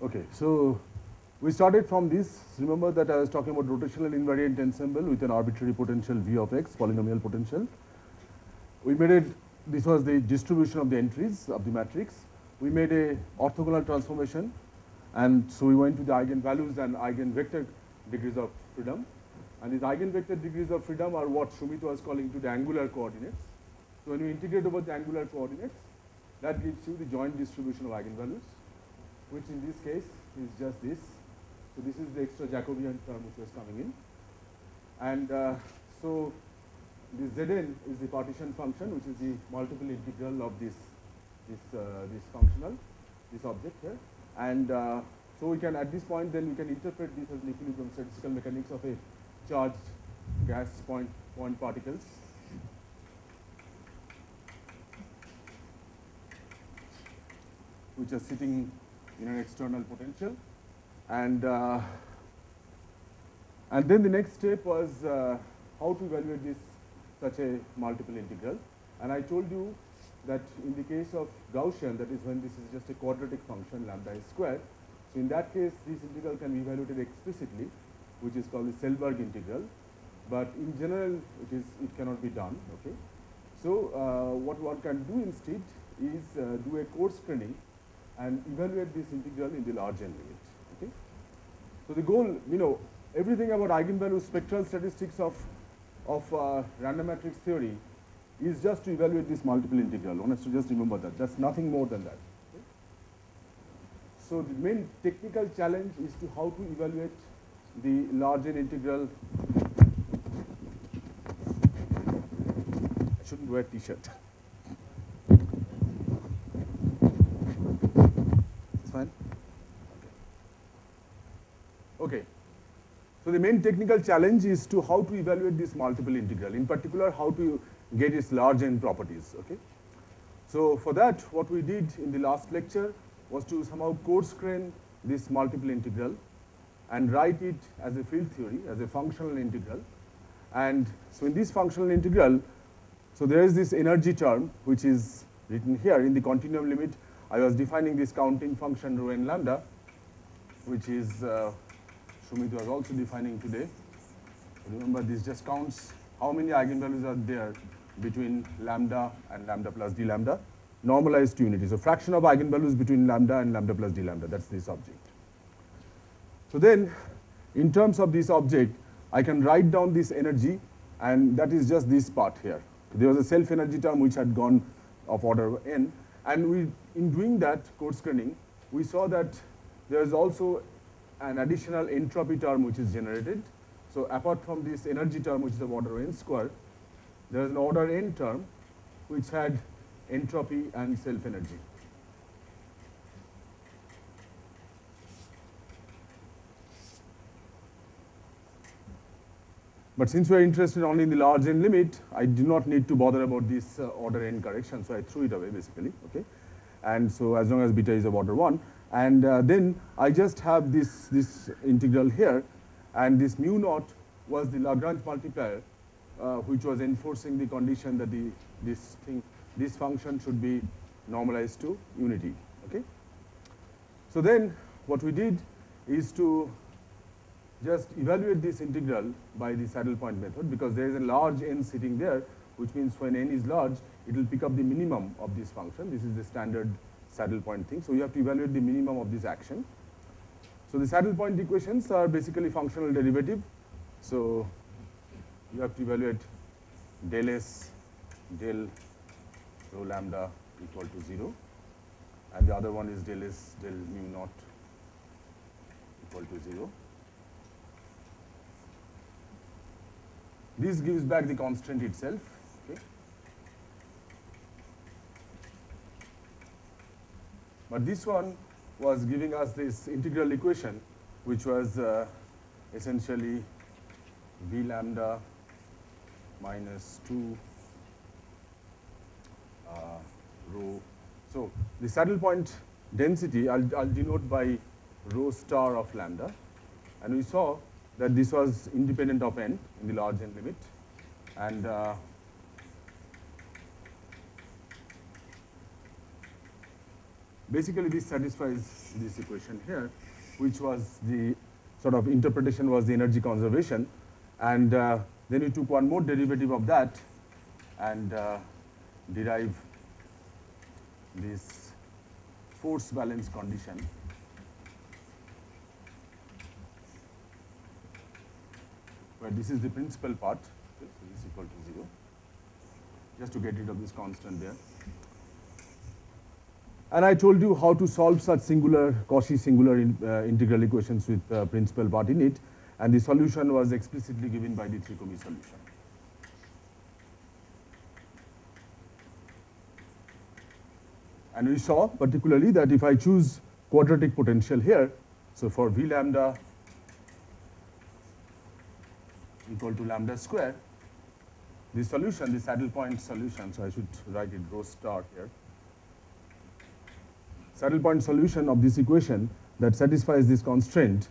Okay, so we started from this. Remember that I was talking about rotational invariant ensemble with an arbitrary potential V of x, polynomial potential. We made it, this was the distribution of the entries of the matrix. We made a orthogonal transformation, and so we went to the eigenvalues and eigenvector degrees of freedom. And these eigenvector degrees of freedom are what Sumit was calling to the angular coordinates. So when we integrate over the angular coordinates, that gives you the joint distribution of eigenvalues, which in this case is just this. So this is the extra Jacobian term which was coming in. And so this Zn is the partition function, which is the multiple integral of this functional, this object here. And so we can, at this point, then we can interpret this as an equilibrium statistical mechanics of a charged gas point particles. Which are sitting in an external potential. And then the next step was how to evaluate this such a multiple integral. And I told you that in the case of Gaussian, that is when this is just a quadratic function, lambda is squared. So in that case, this integral can be evaluated explicitly, which is called the Selberg integral. But in general, it cannot be done. Okay. So what one can do instead is do a coarse graining and evaluate this integral in the large n limit. Okay. So the goal, everything about eigenvalue spectral statistics of random matrix theory is just to evaluate this multiple integral. One has to just remember that. That's nothing more than that. Okay. So the main technical challenge is to how to evaluate the large n integral. I shouldn't wear t-shirt. It's fine? Okay. So the main technical challenge is to how to evaluate this multiple integral. In particular, how to get its large n properties. Okay. So for that, what we did in the last lecture was to somehow coarse grain this multiple integral and write it as a field theory, as a functional integral. And so in this functional integral, so there is this energy term which is written here in the continuum limit. I was defining this counting function rho n lambda, which is Sumit was also defining today. Remember, this just counts how many eigenvalues are there between lambda and lambda plus d lambda, normalized to unity. So fraction of eigenvalues between lambda and lambda plus d lambda, that's this object. So then, in terms of this object, I can write down this energy, and that is just this part here. There was a self-energy term which had gone of order n, and in doing that coarse graining, we saw that there is also an additional entropy term which is generated. So apart from this energy term which is of order n squared, there is an order n term which had entropy and self-energy. But since we are interested only in the large n limit, I do not need to bother about this order n correction, so I threw it away basically. Okay, and so as long as beta is of order 1, and then I just have this integral here, and this mu naught was the Lagrange multiplier, which was enforcing the condition that this function should be normalized to unity. Okay. So then what we did is to just evaluate this integral by the saddle point method, because there is a large n sitting there, which means when n is large, it will pick up the minimum of this function. This is the standard saddle point thing. So you have to evaluate the minimum of this action. So the saddle point equations are basically functional derivative. So you have to evaluate del S, del rho lambda equal to 0. And the other one is del S, del mu naught equal to 0. This gives back the constant itself. Okay. But this one was giving us this integral equation, which was essentially v lambda minus 2 rho. So the saddle point density I'll denote by rho star of lambda, and we saw that this was independent of n in the large n limit, and basically this satisfies this equation here, which was the sort of interpretation was the energy conservation. And then we took one more derivative of that and derive this force balance condition. Where this is the principal part, okay, so this is equal to 0, just to get rid of this constant there. And I told you how to solve such singular, Cauchy singular integral equations with principal part in it, and the solution was explicitly given by the Tricomi solution. And we saw particularly that if I choose quadratic potential here, so for V lambda equal to lambda square, the solution, the saddle point solution, so I should write it rho star here. Saddle point solution of this equation that satisfies this constraint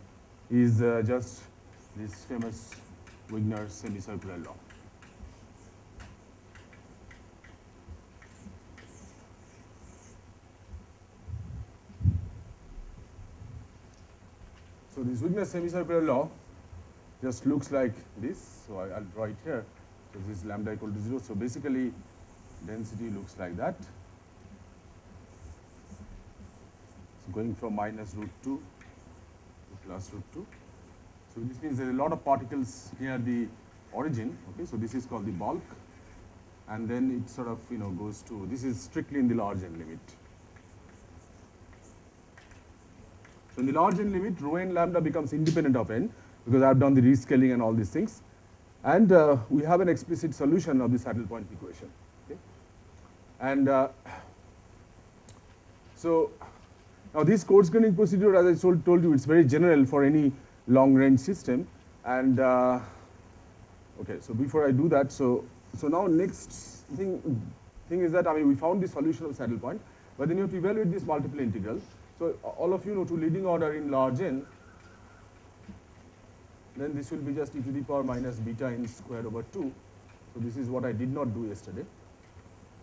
is just this famous Wigner's semicircular law. So this Wigner's semicircular law just looks like this. So I'll draw it here. So this is lambda equal to 0. So basically density looks like that. Going from minus root 2 to plus root 2. So this means there are a lot of particles near the origin. Okay, so this is called the bulk, and then it sort of goes to, this is strictly in the large n limit. So in the large n limit, rho n lambda becomes independent of n because I have done the rescaling and all these things, and we have an explicit solution of the saddle point equation. Okay, and so. Now this coarse graining procedure, as I told you, it's very general for any long range system. And okay, so before I do that, so now next thing is that, I mean, we found the solution of saddle point, but then you have to evaluate this multiple integral. So all of you know, to leading order in large n, then this will be just e to the power minus beta n square over 2. So this is what I did not do yesterday.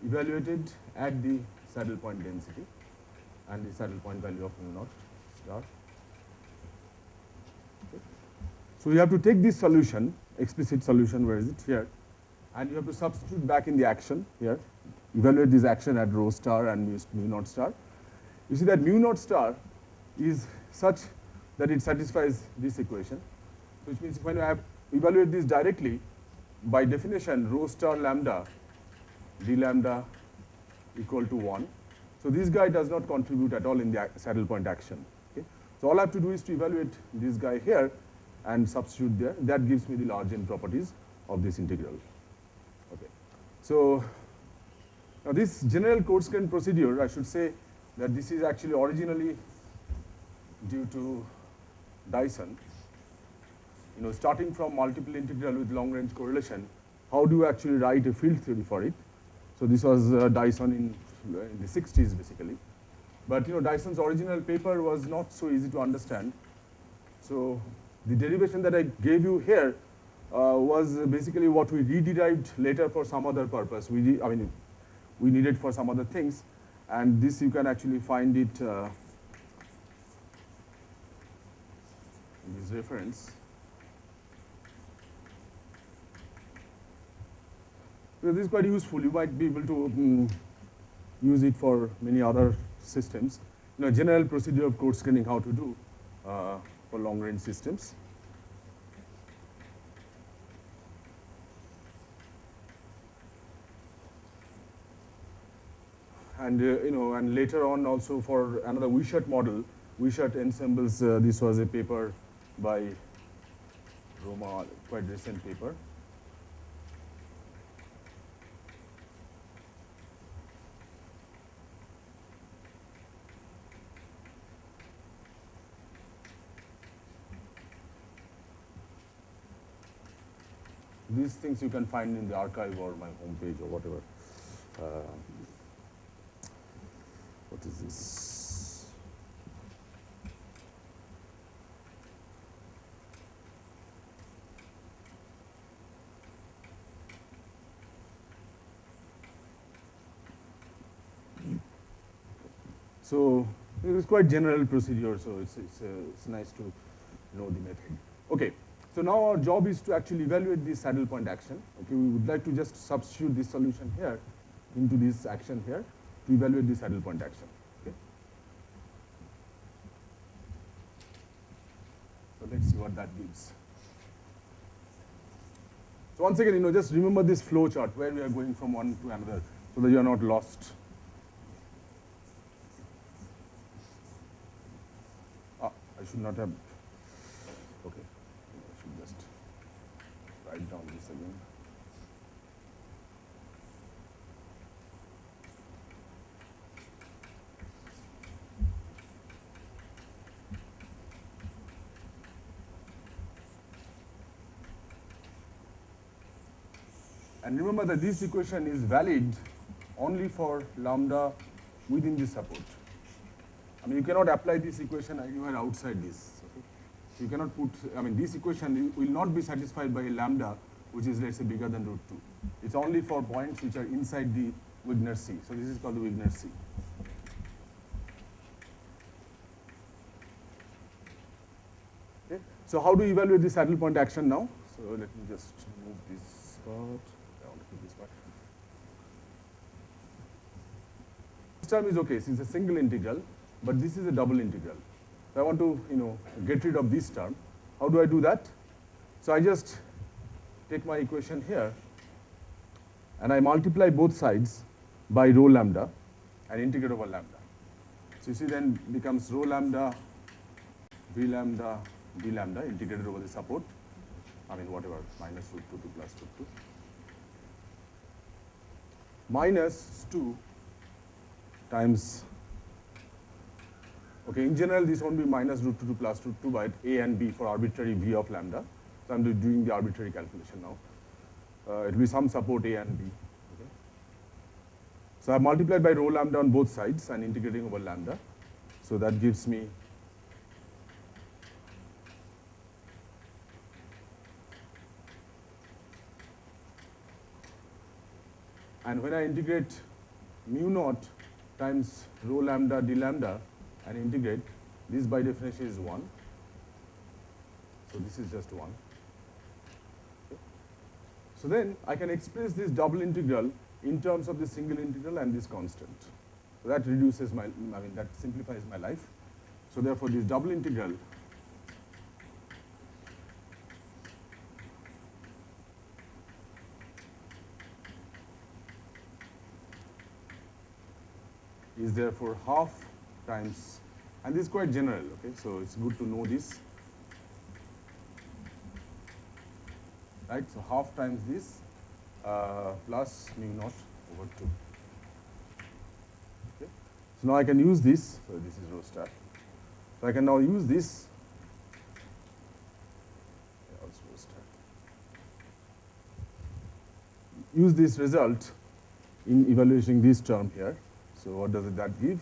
Evaluated at the saddle point density and the saddle point value of mu naught star. Okay. So you have to take this solution, explicit solution, where is it? Here. And you have to substitute back in the action here. Evaluate this action at rho star and mu naught star. You see that mu naught star is such that it satisfies this equation, which means when I have evaluate this directly, by definition, rho star lambda d lambda equal to 1. So this guy does not contribute at all in the saddle point action. Okay? So all I have to do is to evaluate this guy here and substitute there. That gives me the large n properties of this integral. Okay. So now this general coarse grained procedure, I should say that this is actually originally due to Dyson. Starting from multiple integral with long range correlation, how do you actually write a field theory for it? So this was Dyson in the 60s basically. But Dyson's original paper was not so easy to understand. So the derivation that I gave you here was basically what we re-derived later for some other purpose. We needed for some other things. And this you can actually find it in this reference. So this is quite useful. You might be able to use it for many other systems. General procedure of coarse graining, how to do for long range systems. And and later on also for another Wishart model, Wishart ensembles. This was a paper by Roma, quite recent paper. These things you can find in the archive or my homepage or whatever. What is this? So it is quite general procedure, so it's nice to know the method. Okay, so now our job is to actually evaluate this saddle point action. Okay, we would like to just substitute this solution here into this action here to evaluate the saddle point action. Okay. So let's see what that gives. So once again, just remember this flow chart where we are going from one to another so that you are not lost. I should not have, okay, I should just write down this again. And remember that this equation is valid only for lambda within the support. I mean, you cannot apply this equation anywhere outside this. Okay? You cannot put, this equation will not be satisfied by a lambda which is, let's say, bigger than root 2. It's only for points which are inside the Wigner C. So this is called the Wigner C. Okay? So how do you evaluate the saddle point action now? So let me just move this part. I want to put this part. This term is okay, since it's a single integral, but this is a double integral. So I want to, get rid of this term. How do I do that? So I just take my equation here, and I multiply both sides by rho lambda and integrate over lambda. So you see then becomes rho lambda, v lambda, d lambda integrated over the support. Whatever, minus root 2 to plus root 2. Minus 2 times, okay, in general this won't be minus root 2 to plus root 2, but a and b for arbitrary v of lambda. So I'm doing the arbitrary calculation now. It will be some support a and b. Okay. So I've multiplied by rho lambda on both sides and integrating over lambda. So that gives me and when I integrate mu naught times rho lambda d lambda and integrate, this by definition is 1. So this is just 1. Okay. So then I can express this double integral in terms of the single integral and this constant. So that reduces my, that simplifies my life. So therefore this double integral is therefore half times, and this is quite general, okay, so it's good to know this, right? So half times this plus mu naught over 2. Okay. So now I can use this, so this is rho star. So I can now use this, also rho star. Use this result in evaluating this term here. So what does that give?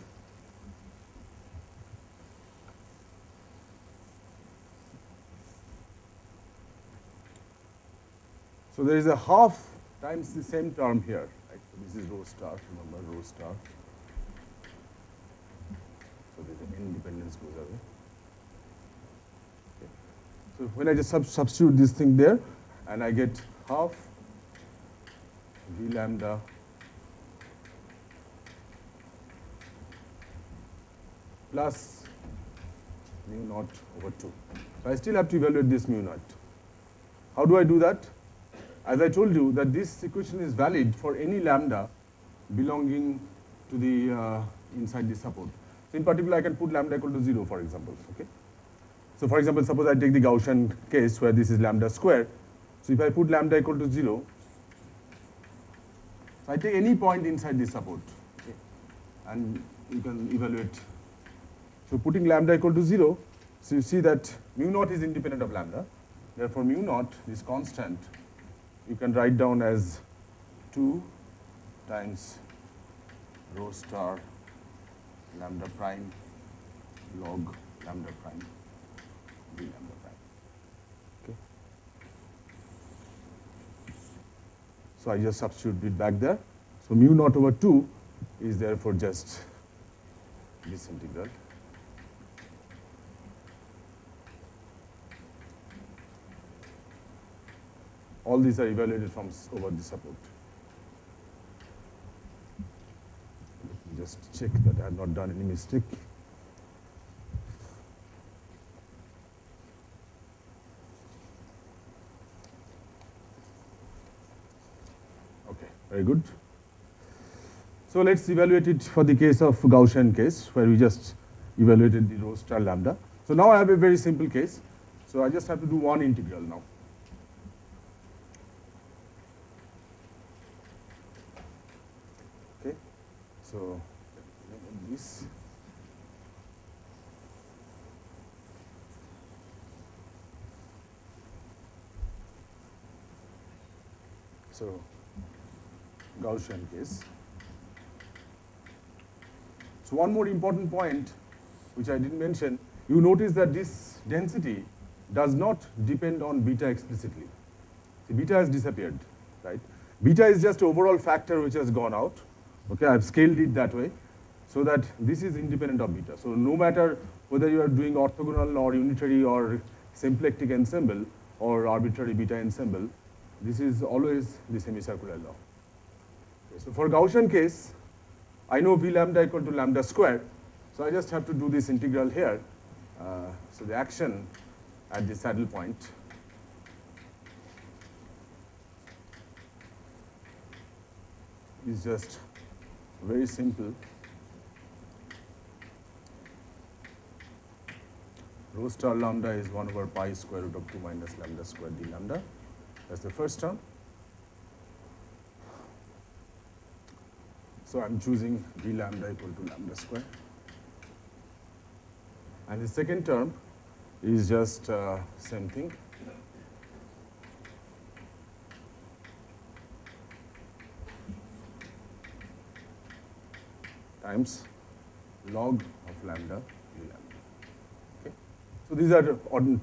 So there is a half times the same term here. Right? So this is rho star, remember rho star. So there's an independence goes away. Okay. So when I just substitute this thing there, and I get half v lambda plus mu naught over 2. So I still have to evaluate this mu naught. How do I do that? As I told you that this equation is valid for any lambda belonging to the inside the support. So in particular I can put lambda equal to 0, for example. Okay. So for example, suppose I take the Gaussian case where this is lambda square. So if I put lambda equal to 0, so I take any point inside the support, okay, and you can evaluate. So putting lambda equal to 0, so you see that mu naught is independent of lambda. Therefore mu naught, this constant, you can write down as 2 times rho star lambda prime log lambda prime d lambda prime. Okay. So I just substitute it back there. So mu naught over 2 is therefore just this integral. All these are evaluated from over the support. Let me just check that I have not done any mistake. Okay, very good. So let's evaluate it for the case of Gaussian case, where we just evaluated the rho star lambda. So now I have a very simple case. So I just have to do one integral now. Okay, so this. So Gaussian case. So one more important point, which I didn't mention, you notice that this density does not depend on beta explicitly. See, beta has disappeared, right? Beta is just overall factor which has gone out. Okay, I've scaled it that way, so that this is independent of beta. So no matter whether you are doing orthogonal or unitary or symplectic ensemble or arbitrary beta ensemble, this is always the semicircular law. Okay, so for Gaussian case, I know V lambda equal to lambda square, so I just have to do this integral here. So the action at the saddle point is just very simple. Rho star lambda is 1 over pi square root of 2 minus lambda square d lambda. That's the first term. So I'm choosing d lambda equal to lambda square. And the second term is just same thing. Times log of lambda d lambda. Okay. So these are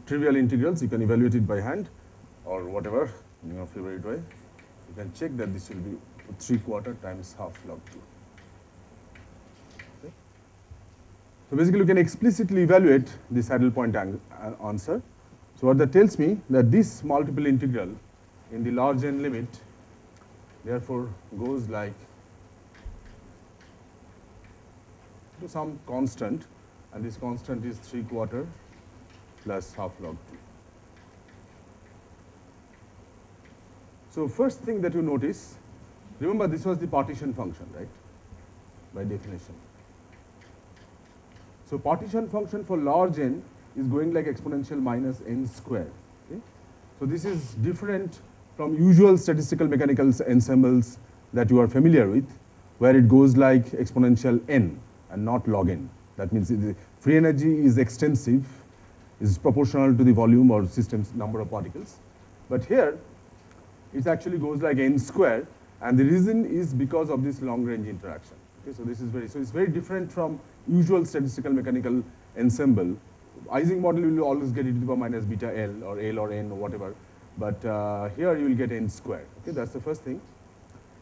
trivial integrals. You can evaluate it by hand or whatever in your favorite way. You can check that this will be 3/4 times half log 2. Okay. So basically, you can explicitly evaluate the saddle point answer. So what that tells me that this multiple integral in the large n limit therefore goes like to some constant, and this constant is 3/4 plus half log 2. So first thing that you notice, remember this was the partition function, right, by definition. So partition function for large n is going like exponential minus n square. Okay? So this is different from usual statistical mechanical ensembles that you are familiar with, where it goes like exponential n and not log n. That means the free energy is extensive, is proportional to the volume or system's number of particles. But here, it actually goes like n square, and the reason is because of this long range interaction. Okay, so this is it's very different from usual statistical mechanical ensemble. Ising model will always get e to the power minus beta L or n or whatever, but here you will get n square. Okay, that's the first thing.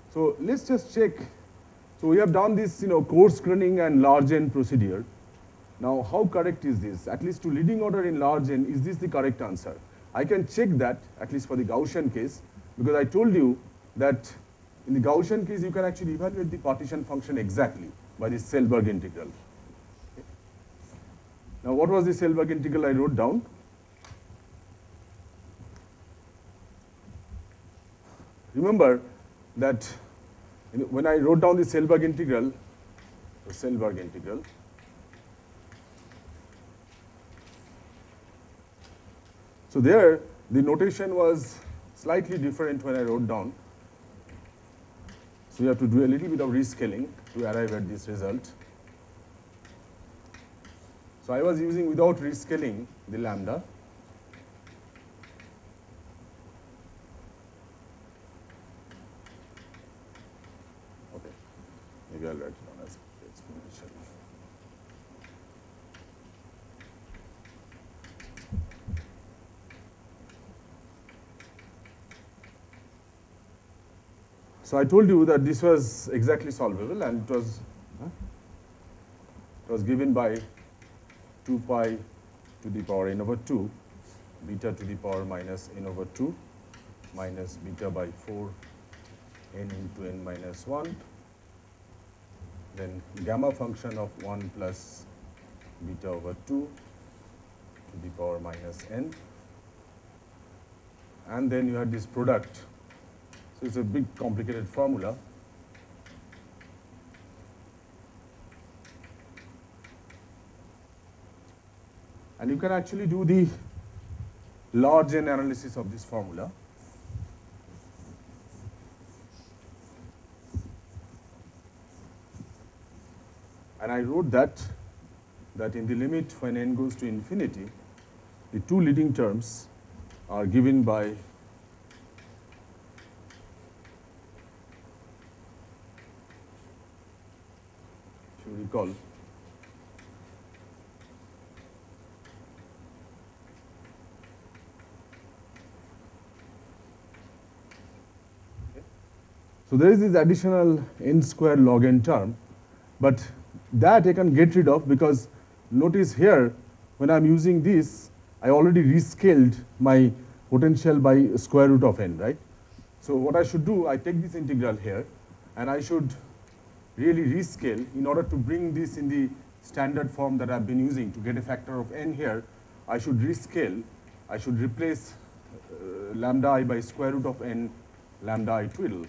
So let's just check. So we have done this, coarse screening and large n procedure. Now, how correct is this? At least to leading order in large n, is this the correct answer? I can check that, at least for the Gaussian case, because I told you that in the Gaussian case, you can actually evaluate the partition function exactly by this Selberg integral. Okay. Now, what was the Selberg integral I wrote down? Remember that when I wrote down the Selberg integral, so there the notation was slightly different when I wrote down. So you have to do a little bit of rescaling to arrive at this result. So I was using without rescaling the lambda. Okay, maybe I'll write it down as exponential. So I told you that this was exactly solvable, and it It was given by 2 pi to the power n over 2, beta to the power minus n over 2, minus beta by 4 n into n minus 1, then gamma function of 1 plus beta over 2 to the power minus n, and then you had this product. So it's a big complicated formula. And you can actually do the large N analysis of this formula. And I wrote that in the limit when n goes to infinity, the two leading terms are given by if you recall, so there is this additional n square log n term, but that I can get rid of because notice here when I'm using this, I already rescaled my potential by square root of n, right? So what I should do, I take this integral here and I should really rescale in order to bring this in the standard form that I've been using to get a factor of n here. I should rescale, I should replace lambda I by square root of n lambda I twiddle,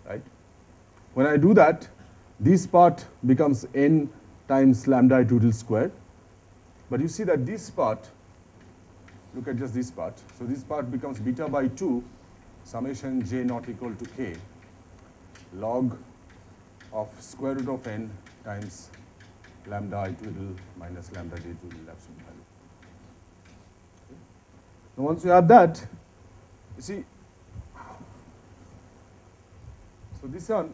right? When I do that, this part becomes n times lambda I twiddle square. But you see that this part, look at just this part. So this part becomes beta by 2 summation j not equal to k log of square root of n times lambda I twiddle minus lambda j twiddle absolute value. Now once you have that, you see, so this one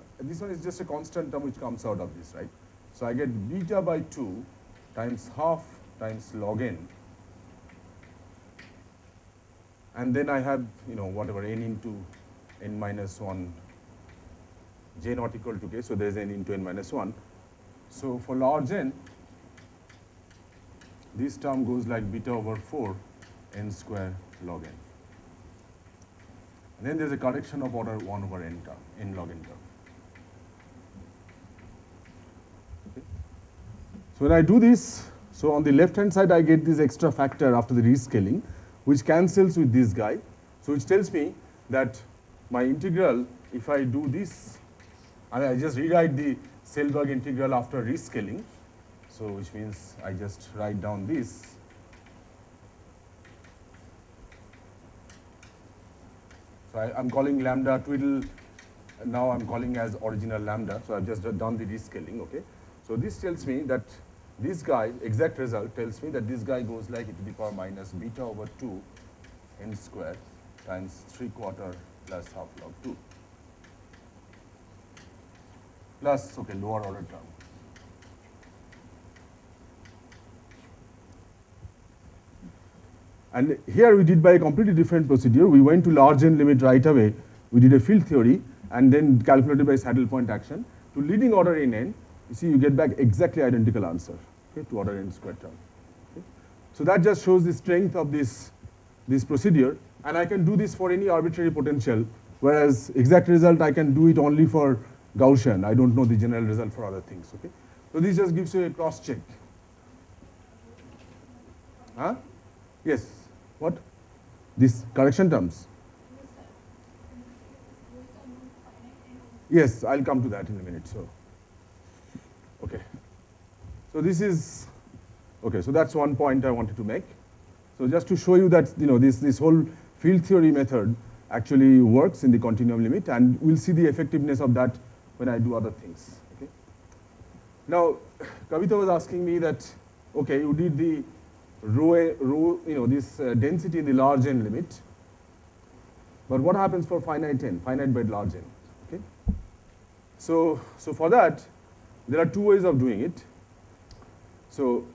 is just a constant term which comes out of this, right? So I get beta by 2 times half times log n, and then I have, whatever, n into n minus 1, j not equal to k, so there's n into n minus 1. So for large n, this term goes like beta over 4 n square log n. And then there's a correction of order 1 over n term, n log n term. Okay. So when I do this, so on the left hand side I get this extra factor after the rescaling, which cancels with this guy. So which tells me that my integral, if I do this, I just rewrite the Selberg integral after rescaling. So which means I just write down this. So I'm calling lambda twiddle, now I'm calling as original lambda. So I've just done the rescaling, okay. So this tells me that this guy, exact result tells me that this guy goes like e to the power minus beta over 2 n square times 3/4 plus half log 2 plus, okay, lower order term. And here we did by a completely different procedure. We went to large n limit right away. We did a field theory and then calculated by saddle point action. To leading order in n, you see you get back exactly identical answer, okay, to order n square term. Okay. So that just shows the strength of this procedure, and I can do this for any arbitrary potential, whereas exact result I can do it only for Gaussian. I don't know the general result for other things. Okay. So this just gives you a cross check. Huh? Yes. What? These correction terms. Yes, I'll come to that in a minute. So, okay. So this is, okay, so that's one point I wanted to make. So just to show you that, this whole field theory method actually works in the continuum limit, and we'll see the effectiveness of that when I do other things, okay. Now, Kavita was asking me that, okay, you did the this density in the large n limit, but what happens for finite n, finite by large n, okay? So for that, there are two ways of doing it. So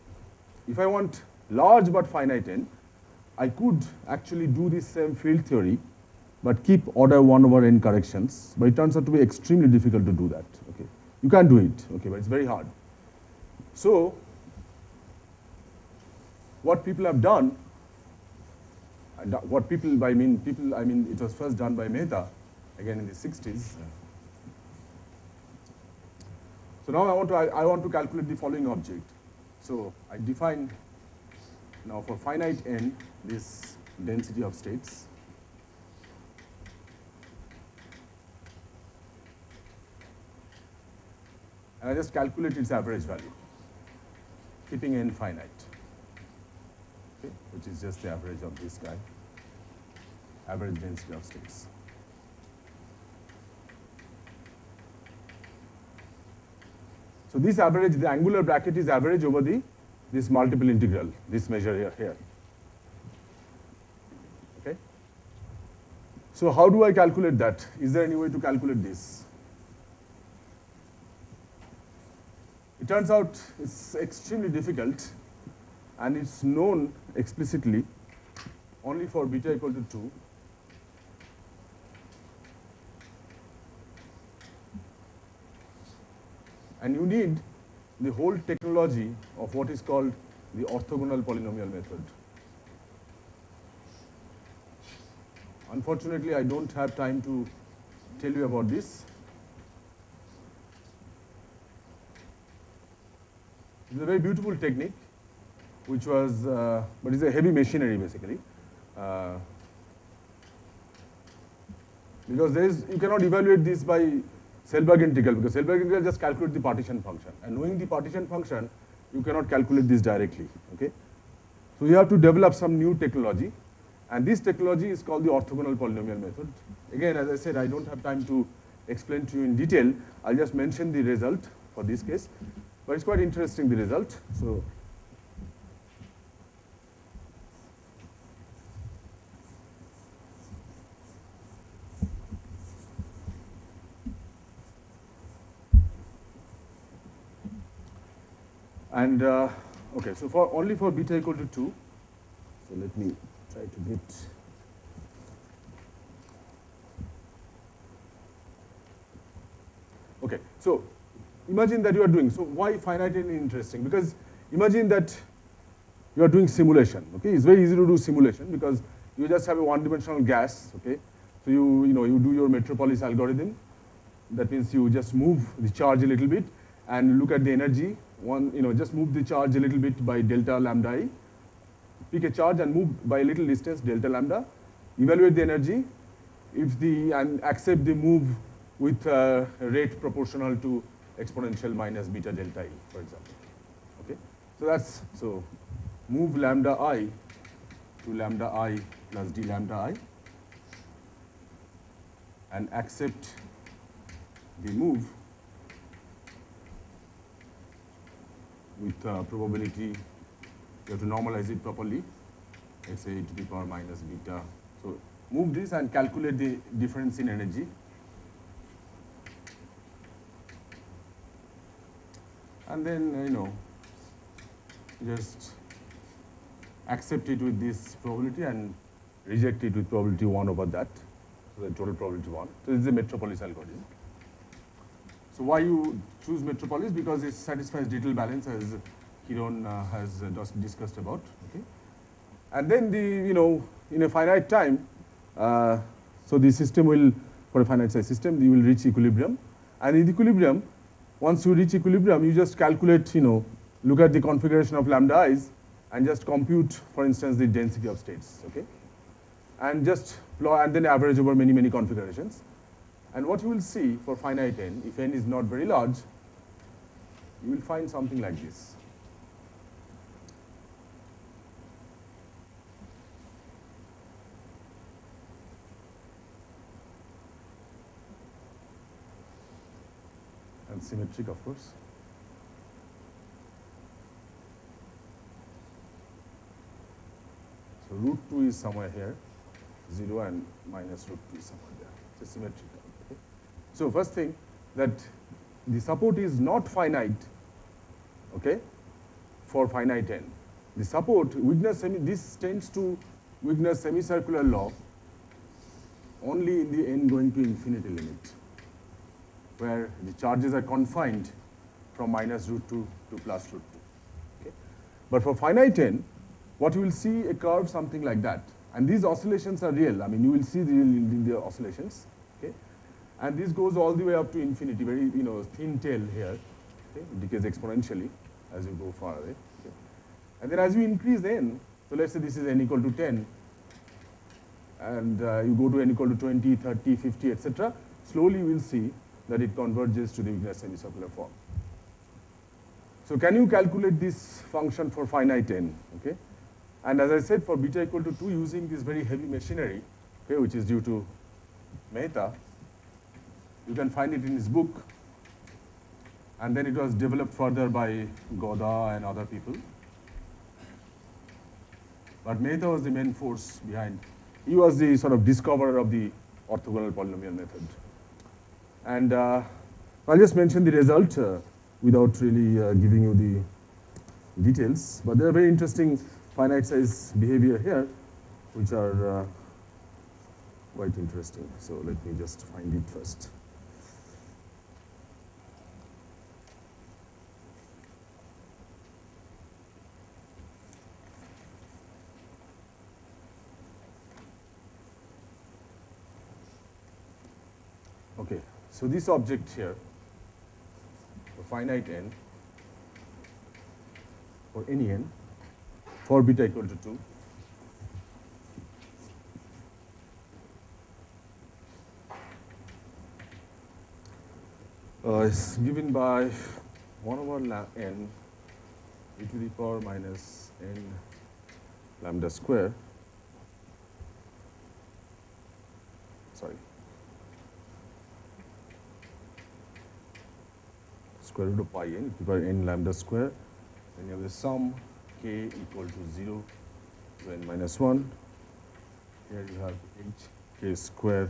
if I want large but finite n, I could actually do this same field theory, but keep order 1 over n corrections, but it turns out to be extremely difficult to do that, okay? You can do it, okay, but it's very hard. So what people have done, what people, by people, I mean it was first done by Mehta, again in the 60s. So now I want to calculate the following object. So I define now for finite n this density of states. And I just calculate its average value, keeping n finite, okay, which is just the average of this guy, average density of states. So this average, the angular bracket is average over this multiple integral, this measure here. Okay. So how do I calculate that? Is there any way to calculate this? It turns out it's extremely difficult, and it's known explicitly only for beta equal to 2. And you need the whole technology of what is called the orthogonal polynomial method. Unfortunately, I don't have time to tell you about this. It's a very beautiful technique, which was, but it's a heavy machinery basically. Because you cannot evaluate this by Selberg integral, because Selberg integral just calculate the partition function. And knowing the partition function, you cannot calculate this directly, okay? So you have to develop some new technology. And this technology is called the orthogonal polynomial method. Again, as I said, I don't have time to explain to you in detail. I'll just mention the result for this case. But it's quite interesting, the result. So and okay, so only for beta equal to 2. So let me try to get. Okay, so imagine that you are doing, so why finite n is interesting? Because imagine that you are doing simulation, okay? It's very easy to do simulation because you just have a one-dimensional gas, okay? So you do your Metropolis algorithm. That means you just move the charge a little bit and look at the energy. Just move the charge a little bit by delta lambda I. Pick a charge and move by a little distance delta lambda. Evaluate the energy, and accept the move with a rate proportional to exponential minus beta delta I, for example. Okay, so move lambda I to lambda I plus d lambda I, and accept the move with probability. You have to normalize it properly. Let's say to the power minus beta. So move this and calculate the difference in energy. And then, just accept it with this probability and reject it with probability 1 over that. So the total probability 1. So this is the Metropolis algorithm. So why you choose Metropolis? Because it satisfies detailed balance, as Kiran has just discussed about. Okay, and then in a finite time, so the system will, for a finite size system, you will reach equilibrium, and in equilibrium, once you reach equilibrium, you just calculate, look at the configuration of lambda i's, and just compute, for instance, the density of states. Okay, and just plot and then average over many configurations. And what you will see for finite n, if n is not very large, you will find something like this. And symmetric, of course. So root 2 is somewhere here, 0 and minus root 2 is somewhere there. It's symmetrical. Okay? So first thing, that the support is not finite, okay, for finite n. The support, this tends to Wigner's semicircular law only in the n going to infinity limit, where the charges are confined from minus root 2 to plus root 2. Okay? But for finite n, what you will see a curve something like that. And these oscillations are real. I mean, you will see the oscillations. Okay? And this goes all the way up to infinity, very thin tail here. Okay? It decays exponentially as you go far away. Okay? And then as you increase n, so let's say this is n equal to 10, and you go to n equal to 20, 30, 50, etc. Slowly you will see that it converges to the Wigner's semicircular form. So can you calculate this function for finite n? Okay? And as I said, for beta equal to 2, using this very heavy machinery, okay, which is due to Mehta, you can find it in his book. And then it was developed further by Goda and other people. But Mehta was the main force behind. He was the sort of discoverer of the orthogonal polynomial method. And I'll just mention the result without really giving you the details. But there are very interesting finite size behavior here, which are quite interesting. So let me just find it first. Okay, so this object here, for finite n, for any n, for beta equal to 2, is given by 1 over n e to the power minus n lambda square, sorry, square root of pi n e to the power n lambda square. Then you have the sum k equal to 0 to n minus 1. Here you have h k square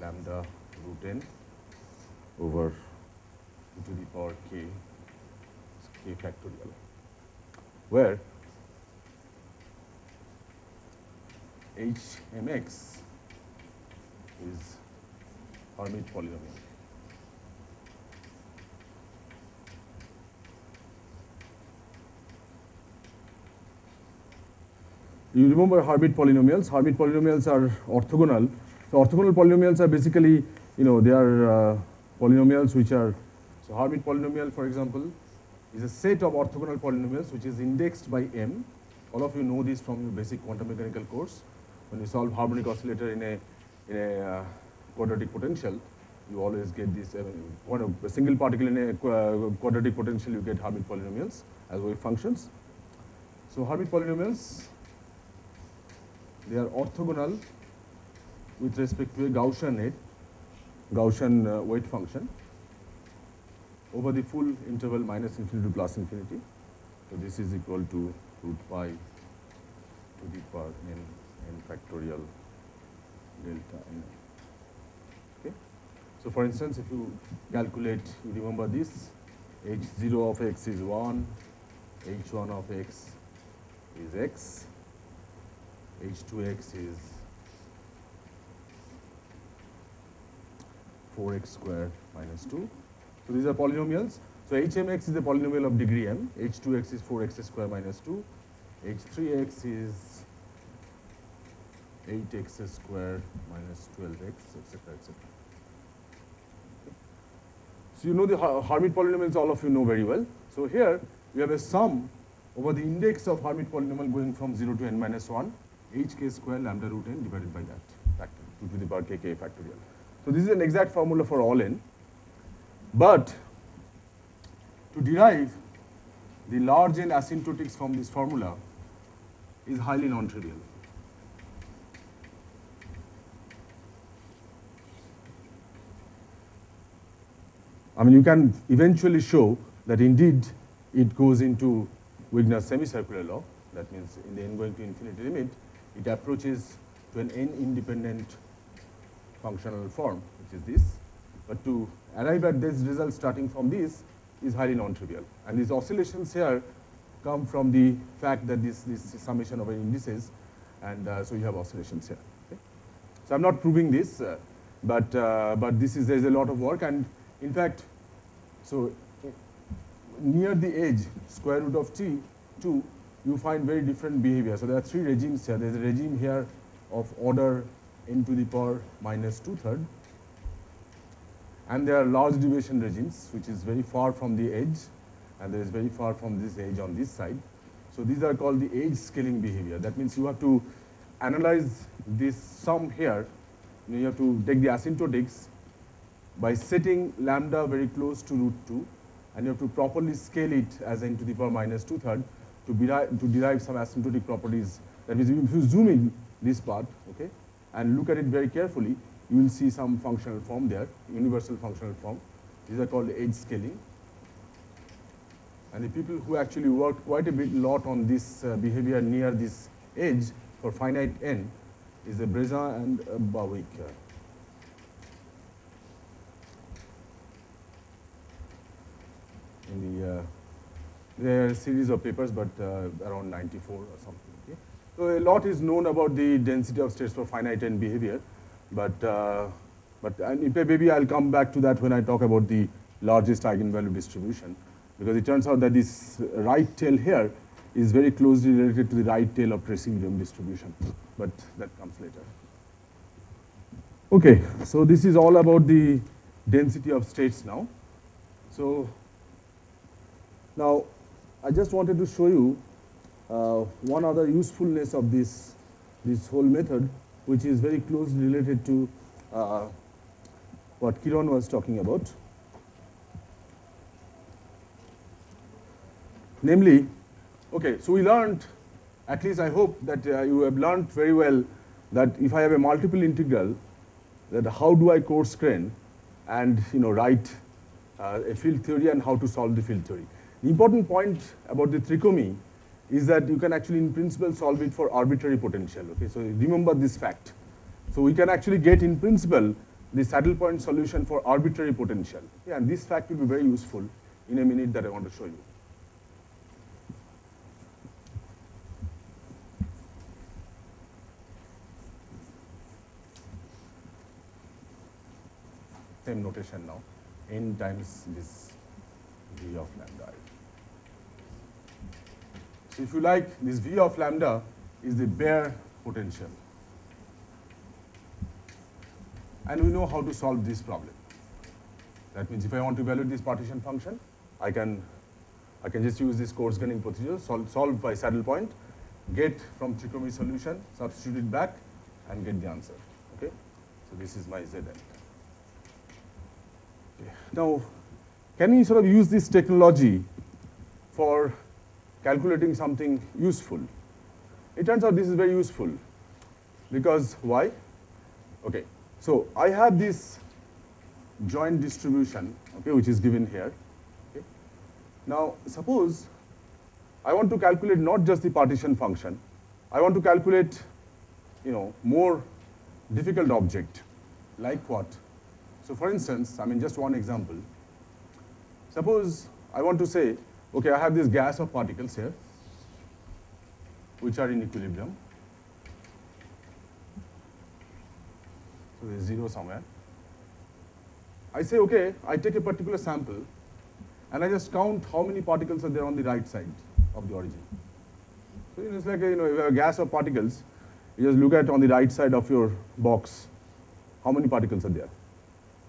lambda root n over e to the power k factorial, where HMX is Hermite polynomial. You remember Hermite polynomials. Hermite polynomials are orthogonal. So orthogonal polynomials are basically, they are polynomials which are, so Hermite polynomial, for example, is a set of orthogonal polynomials which is indexed by m. All of you know this from your basic quantum mechanical course. When you solve harmonic oscillator in a quadratic potential, you always get this, a single particle in a quadratic potential, you get Hermite polynomials as wave functions. So Hermite polynomials, they are orthogonal with respect to a Gaussian weight function over the full interval minus infinity to plus infinity. So this is equal to root pi to the power n factorial delta n. Okay. So for instance, if you calculate, you remember this, h0 of x is 1, h1 of x is x, h2x is 4x squared minus 2. So these are polynomials. So HMX is a polynomial of degree m, h2x is 4x squared minus 2, h3x is 8x squared minus 12x, etc., etc. Okay. So you know the Hermite polynomials, all of you know very well. So here we have a sum over the index of Hermite polynomial going from 0 to n minus 1, hk squared lambda root n divided by that factor, 2 to the power kk factorial. So this is an exact formula for all n. But to derive the large n asymptotics from this formula is highly non-trivial. I mean, you can eventually show that indeed it goes into Wigner's semicircular law. That means in the n going to infinity limit, it approaches to an n-independent functional form, which is this. But to arrive at this result starting from this is highly non-trivial. And these oscillations here come from the fact that this summation of indices, and so you have oscillations here. Okay? So I'm not proving this, but there's a lot of work, and in fact, so near the edge, square root of t, 2, you find very different behavior. So there are three regimes here. There's a regime here of order n to the power minus 2/3. And there are large deviation regimes, which is very far from the edge, and there is very far from this edge on this side. So these are called the edge scaling behavior. That means you have to analyze this sum here. You have to take the asymptotics by setting lambda very close to root 2, and you have to properly scale it as n to the power minus 2/3 to derive some asymptotic properties. That means if you zoom in this part, okay, and look at it very carefully, you will see some functional form there, universal functional form. These are called edge scaling. And the people who actually worked quite a lot on this behavior near this edge for finite n is Breza and Bawick. In there are a series of papers, but around 94 or something. Okay? So a lot is known about the density of states for finite n behavior, but maybe I'll come back to that when I talk about the largest eigenvalue distribution, because it turns out that this right tail here is very closely related to the right tail of tracing medium distribution, but that comes later. Okay, so this is all about the density of states now. So now I just wanted to show you one other usefulness of this whole method, which is very closely related to what Kiran was talking about. Namely, okay, so we learned, at least I hope that you have learned very well, that if I have a multiple integral, that how do I coarse grain and write a field theory and how to solve the field theory. The important point about the trichomy is that you can actually in principle solve it for arbitrary potential. Okay, so remember this fact. So we can actually get in principle the saddle point solution for arbitrary potential. Okay, and this fact will be very useful in a minute that I want to show you. Same notation now, n times this v of lambda. So if you like, this v of lambda is the bare potential. And we know how to solve this problem. That means if I want to evaluate this partition function, I can just use this coarse graining procedure, solve by saddle point, get from trichomy solution, substitute it back, and get the answer. Okay? So this is my Zn. Now, can we sort of use this technology for calculating something useful? It turns out this is very useful, because why? Okay, so I have this joint distribution, okay, which is given here. Okay. Now, suppose I want to calculate not just the partition function, I want to calculate, more difficult object, like what? So for instance, just one example. Suppose I want to say, okay, I have this gas of particles here, which are in equilibrium. So there is 0 somewhere. I say, okay, I take a particular sample, and I just count how many particles are there on the right side of the origin. So it's like, if you have a gas of particles, you just look at on the right side of your box, how many particles are there.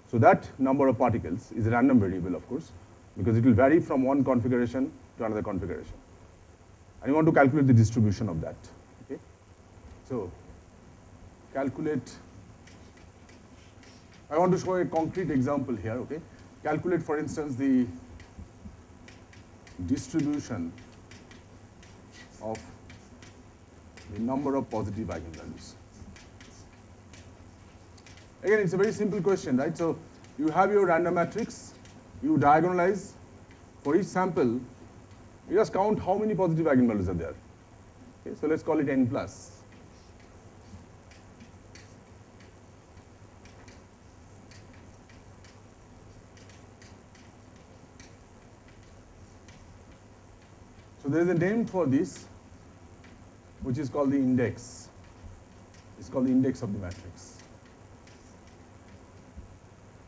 So that number of particles is a random variable, of course, because it will vary from one configuration to another configuration. And you want to calculate the distribution of that. Okay? So calculate, I want to show a concrete example here. Okay? Calculate, for instance, the distribution of the number of positive eigenvalues. Again, it's a very simple question, right? So you have your random matrix, you diagonalize. For each sample, you just count how many positive eigenvalues are there. Okay, so let's call it n plus. So there is a name for this, which is called the index. It's called the index of the matrix.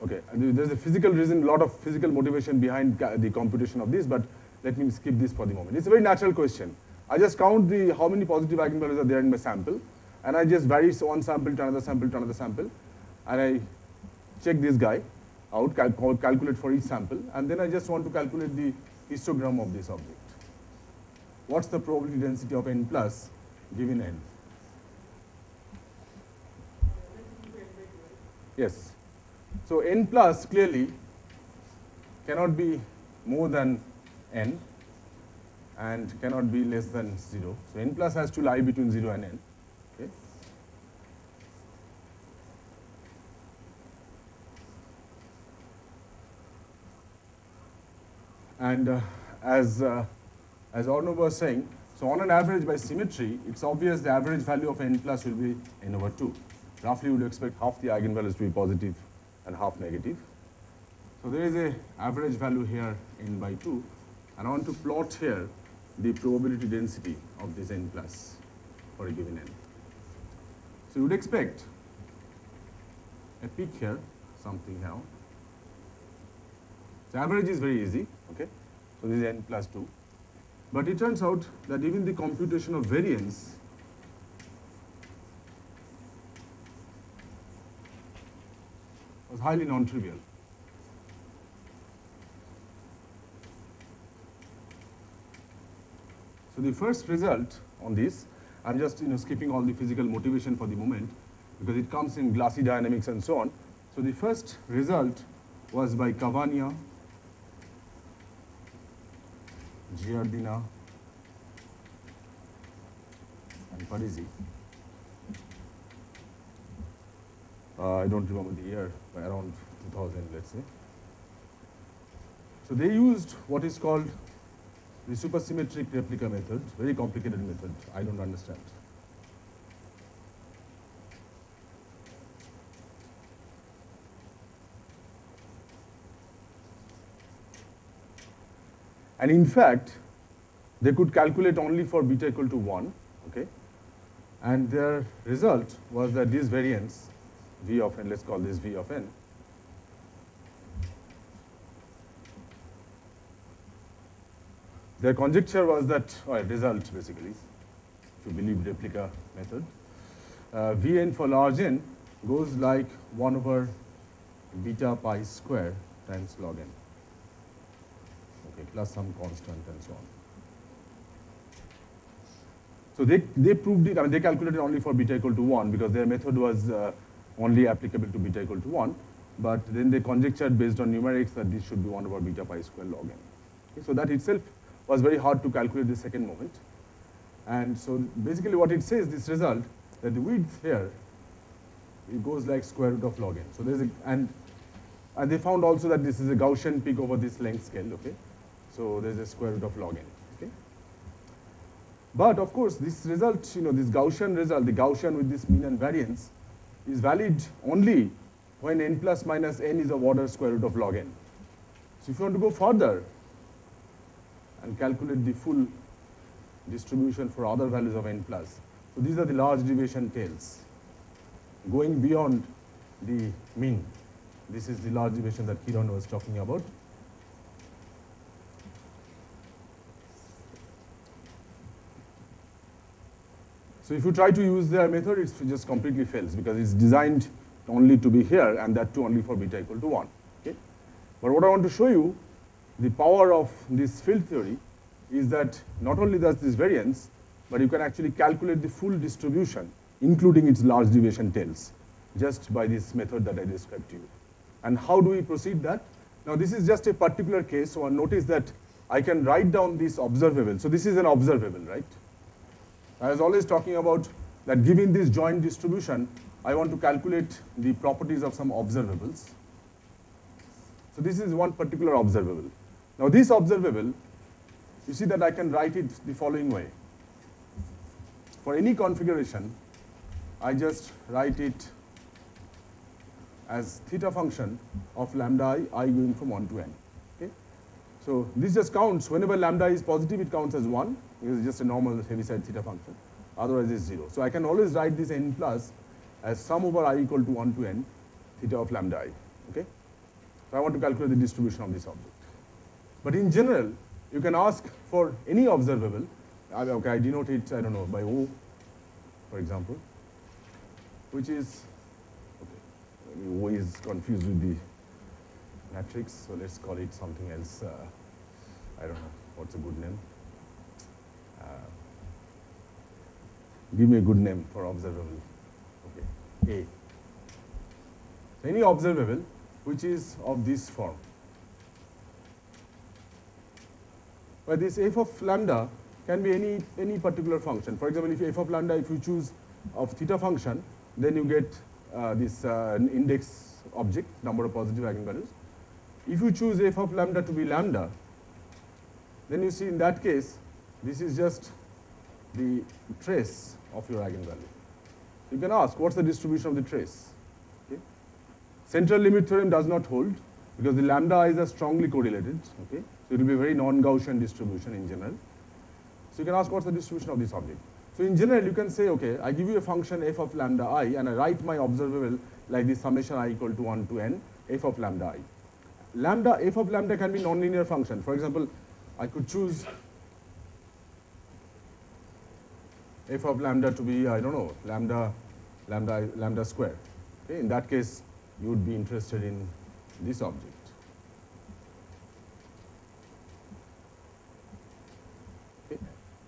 Okay, and there's a physical reason, a lot of physical motivation behind the computation of this, but let me skip this for the moment. It's a very natural question. I just count how many positive eigenvalues are there in my sample, and I just vary one sample to another sample to another sample, and I check this guy out, calculate for each sample, and then I just want to calculate the histogram of this object. What's the probability density of n plus given n? Yes. So n plus clearly cannot be more than n and cannot be less than 0. So n plus has to lie between 0 and n. Okay. And as Arnav was saying, so on an average by symmetry, it's obvious the average value of n plus will be n over 2. Roughly, you would expect half the eigenvalues to be positive and half negative. So there is an average value here n by 2, and I want to plot here the probability density of this n plus for a given n. So you would expect a peak here, something here. The average is very easy, okay? So this is n plus 2. But it turns out that even the computation of variance was highly non-trivial. So the first result on this, I'm just skipping all the physical motivation for the moment because it comes in glassy dynamics and so on. So the first result was by Cavagna, Giardina, and Parisi. I don't remember the year, by around 2000, let's say. So they used what is called the supersymmetric replica method, very complicated method, I don't understand. And in fact, they could calculate only for beta equal to 1, okay? And their result was that this variance, V of n, let's call this V of n, their conjecture was that, or result basically, if you believe replica method, Vn for large n goes like 1 over beta pi square times log n, okay, plus some constant and so on. So they proved it, I mean, they calculated only for beta equal to 1 because their method was only applicable to beta equal to 1, but then they conjectured based on numerics that this should be 1 over beta pi square log n. Okay, so that itself was very hard to calculate the second moment. And so basically what it says, this result, that the width here, it goes like square root of log n. So there's and they found also that this is a Gaussian peak over this length scale, okay? So there's a square root of log n, okay? But of course, this result, this Gaussian result, the Gaussian with this mean and variance, is valid only when n plus minus n is of order square root of log n. So if you want to go further and calculate the full distribution for other values of n plus, so these are the large deviation tails, going beyond the mean. This is the large deviation that Kiran was talking about. So if you try to use their method, it just completely fails because it's designed only to be here, and that too only for beta equal to 1. Okay? But what I want to show you, the power of this field theory is that not only does this variance, but you can actually calculate the full distribution, including its large deviation tails, just by this method that I described to you. And how do we proceed that? Now this is just a particular case, so notice that I can write down this observable. So this is an observable, right? I was always talking about that given this joint distribution, I want to calculate the properties of some observables. So this is one particular observable. Now this observable, you see that I can write it the following way. For any configuration, I just write it as theta function of lambda I going from 1 to n. Okay? So this just counts. Whenever lambda is positive, it counts as 1. It's just a normal Heaviside theta function. Otherwise, it's 0. So I can always write this n plus as sum over I equal to 1 to n theta of lambda I. Okay? So I want to calculate the distribution of this object. But in general, you can ask for any observable. Okay, I denote it, I don't know, by O, for example, which is, okay, O is confused with the matrix, so let's call it something else. I don't know, what's a good name? Give me a good name for observable. Okay, A. So any observable which is of this form. But this f of lambda can be any particular function. For example, if f of lambda, if you choose of theta function, then you get this index object, number of positive eigenvalues. If you choose f of lambda to be lambda, then you see in that case, this is just the trace of your eigenvalue. You can ask, what's the distribution of the trace? Okay. Central limit theorem does not hold because the lambda i's are strongly correlated. Okay. So it will be a very non-Gaussian distribution in general. So you can ask, what's the distribution of this object? So in general, you can say, okay, I give you a function f of lambda I, and I write my observable like this summation I equal to 1 to n f of lambda I. F of lambda can be nonlinear function. For example, I could choose f of lambda to be, I don't know, lambda square. Okay? In that case, you would be interested in this object. Okay?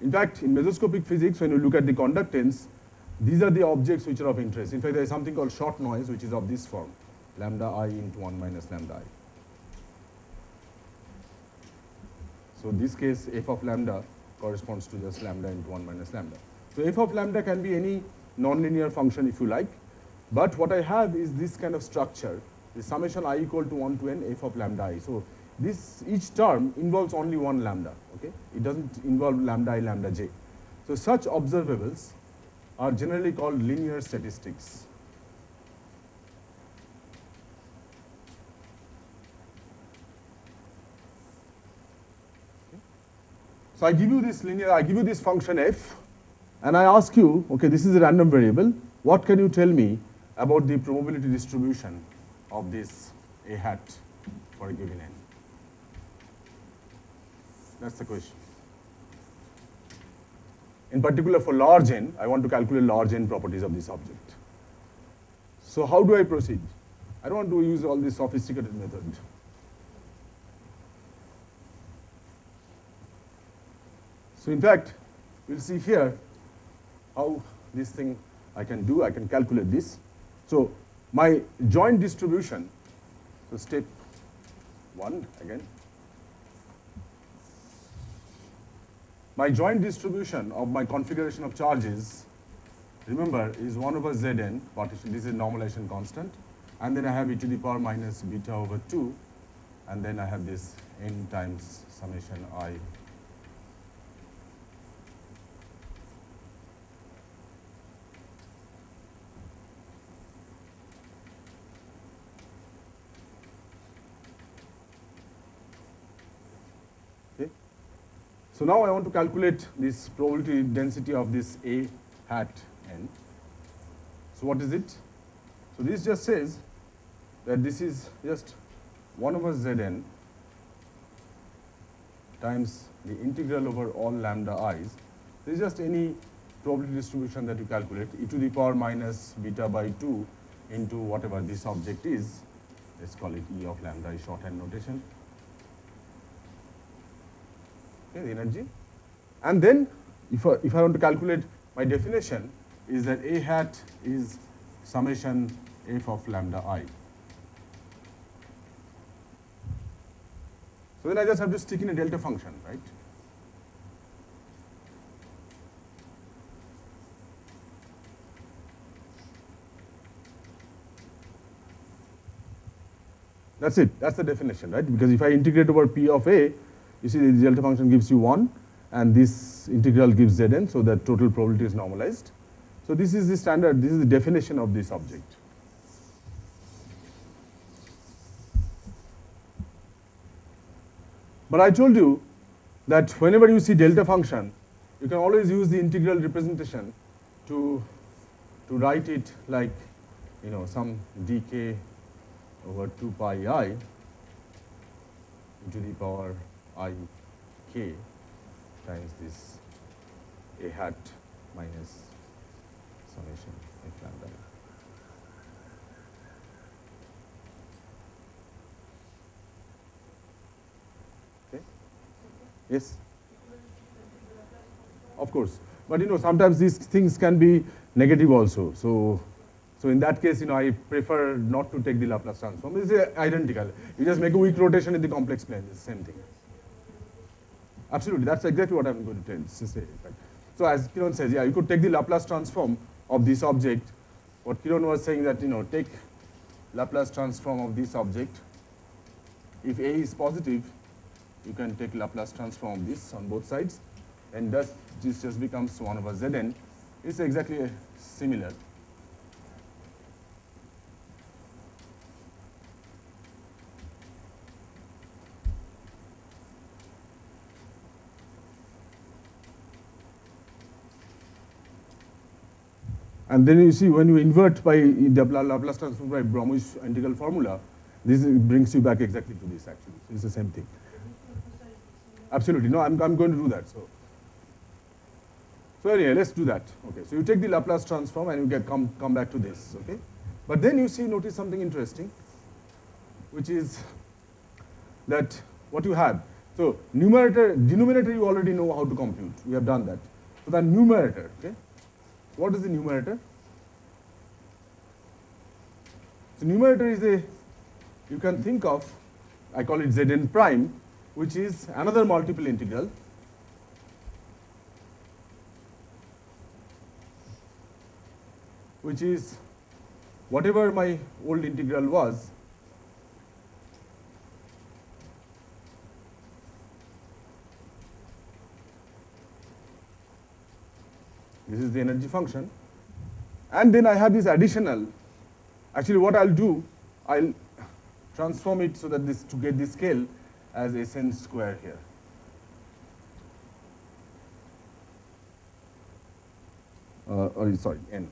In fact, in mesoscopic physics, when you look at the conductance, these are the objects which are of interest. In fact, there is something called short noise, which is of this form, lambda I into 1 minus lambda I. So in this case, f of lambda corresponds to just lambda into 1 minus lambda. So f of lambda can be any nonlinear function if you like, but what I have is this kind of structure, the summation I equal to 1 to n f of lambda I. So this each term involves only one lambda. Okay, it doesn't involve lambda I, lambda j. So such observables are generally called linear statistics. So I give you this function f, and I ask you, okay, this is a random variable. What can you tell me about the probability distribution of this a hat for a given n? That's the question. In particular, for large n, I want to calculate large n properties of this object. So how do I proceed? I don't want to use all this sophisticated method. So in fact, we'll see here how this thing I can do. I can calculate this. So my joint distribution, so step 1 again. My joint distribution of my configuration of charges, remember, is 1 over Zn partition. This is normalization constant. And then I have e to the power minus beta over 2. And then I have this n times summation I. So now I want to calculate this probability density of this A hat n. So what is it? So this just says that this is just 1 over Zn times the integral over all lambda i's. This is just any probability distribution that you calculate, e to the power minus beta by 2 into whatever this object is. Let's call it E of lambda I, shorthand notation. Okay, the energy. And then if I want to calculate, my definition is that A hat is summation f of lambda I. So then I just have to stick in a delta function, right? That's it. That's the definition, right? Because if I integrate over P of A, you see the delta function gives you 1, and this integral gives Zn, so that total probability is normalized. So this is the standard, this is the definition of this object. But I told you that whenever you see delta function, you can always use the integral representation to write it like, you know, some dk over 2 pi I to the power I k times this a hat minus summation f lambda. Okay. Yes. Of course, but sometimes these things can be negative also. So in that case, I prefer not to take the Laplace transform. It's identical. You just make a weak rotation in the complex plane. It's the same thing. Absolutely, that's exactly what I'm going to say. So as Kiran says, yeah, you could take the Laplace transform of this object. What Kiran was saying that take Laplace transform of this object. If A is positive, you can take Laplace transform of this on both sides, and thus this just becomes 1 over Zn. It's exactly similar. And then you see when you invert by the Laplace transform by Bromwich integral formula, this brings you back exactly to this actually. So it's the same thing. Absolutely. No, I'm going to do that. So anyway, let's do that. Okay. So you take the Laplace transform and you come back to this. Okay. But then you notice something interesting, which is that what you have. So denominator you already know how to compute. We have done that. So the numerator, okay. What is the numerator? The numerator is you can think of, I call it Zn prime, which is another multiple integral. Which is whatever my old integral was, this is the energy function, and then I have this additional. Actually, what I'll do, I'll transform it so that to get the scale as Sn square here. Sorry, n.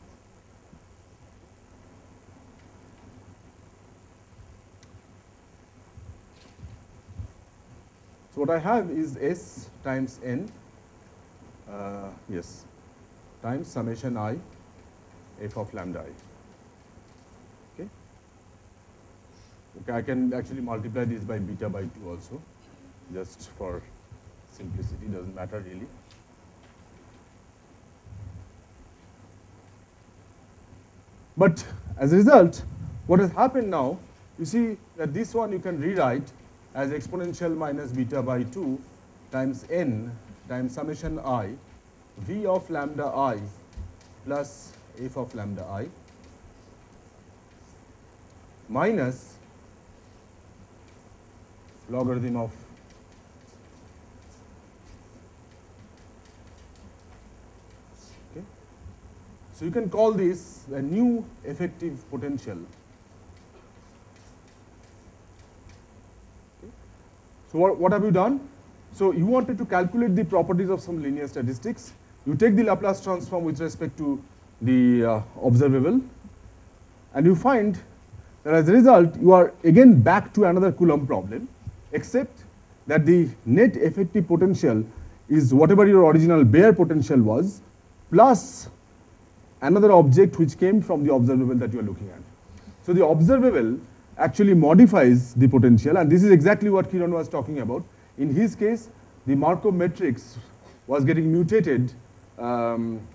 So what I have is S times n, yes, times summation I f of lambda I. Okay. Okay, I can actually multiply this by beta by 2 also, just for simplicity, doesn't matter really. But as a result, what has happened now, you see that this one you can rewrite as exponential minus beta by 2 times n times summation I v of lambda I plus f of lambda I minus logarithm of okay. So you can call this a new effective potential. Okay. So what have you done? So you wanted to calculate the properties of some linear statistics. You take the Laplace transform with respect to the observable, and you find that as a result, you are again back to another Coulomb problem, except that the net effective potential is whatever your original bare potential was, plus another object which came from the observable that you are looking at. So the observable actually modifies the potential, and this is exactly what Kiran was talking about. In his case, the Markov matrix was getting mutated,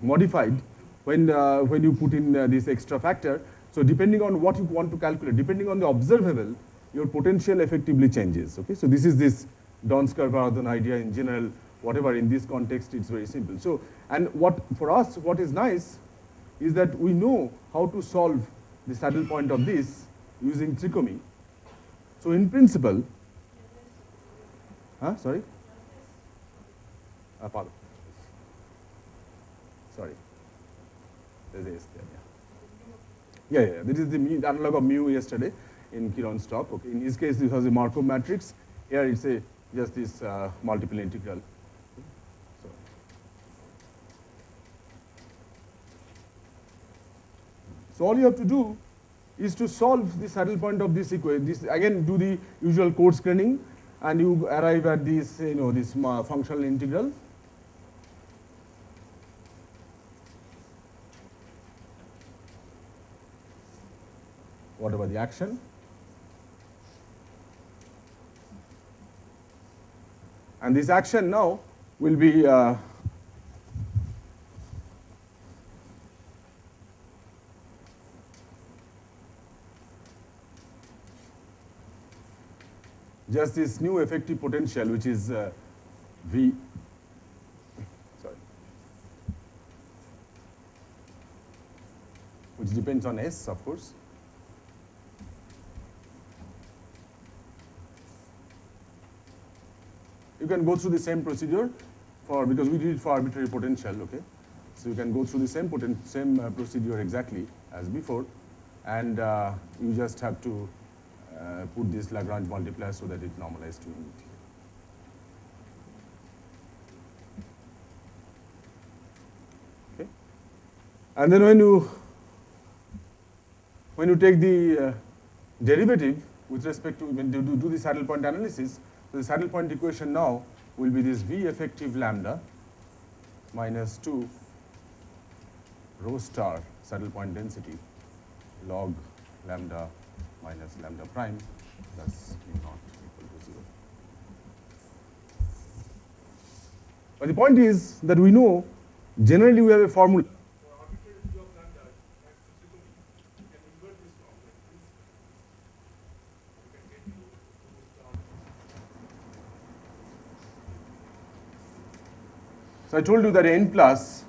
modified when you put in this extra factor. So depending on what you want to calculate, depending on the observable, your potential effectively changes. Okay, so this is this Dons-Kruger-Varadhan idea in general. Whatever in this context, it's very simple. So, and for us, what is nice is that we know how to solve the saddle point of this using trichomy. So in principle, sorry? Pardon. Sorry. There's a S there, yeah. Yeah. This is the analog of mu yesterday in Kiran's talk. Okay. In his case, this was a Markov matrix. Here it's just this multiple integral. So all you have to do is to solve the saddle point of this equation. This again, do the usual code screening, and you arrive at this, this functional integral. Whatever the action. And this action now will be just this new effective potential, which is V, which depends on S, of course. You can go through the same procedure because we did it for arbitrary potential, okay? So you can go through the same procedure exactly as before, and you just have to put this Lagrange multiplier so that it normalizes to unity. Okay? And then when you take the derivative with respect to, when you do the saddle point analysis, so the saddle point equation now will be this V effective lambda minus 2 rho star saddle point density log lambda minus lambda prime plus mu naught equal to 0. But the point is that we know generally we have a formula. For arbitrary value of lambda, you can invert this form like this. You can get to So I told you that n plus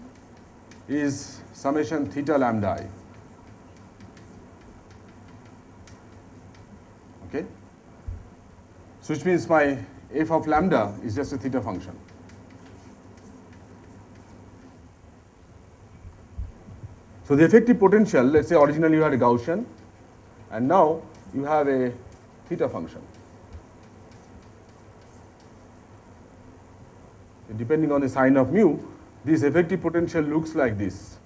is summation theta lambda I. Okay? So which means my f of lambda is just a theta function. So the effective potential, let's say originally you had a Gaussian, and now you have a theta function. Depending on the sign of mu, this effective potential looks like this.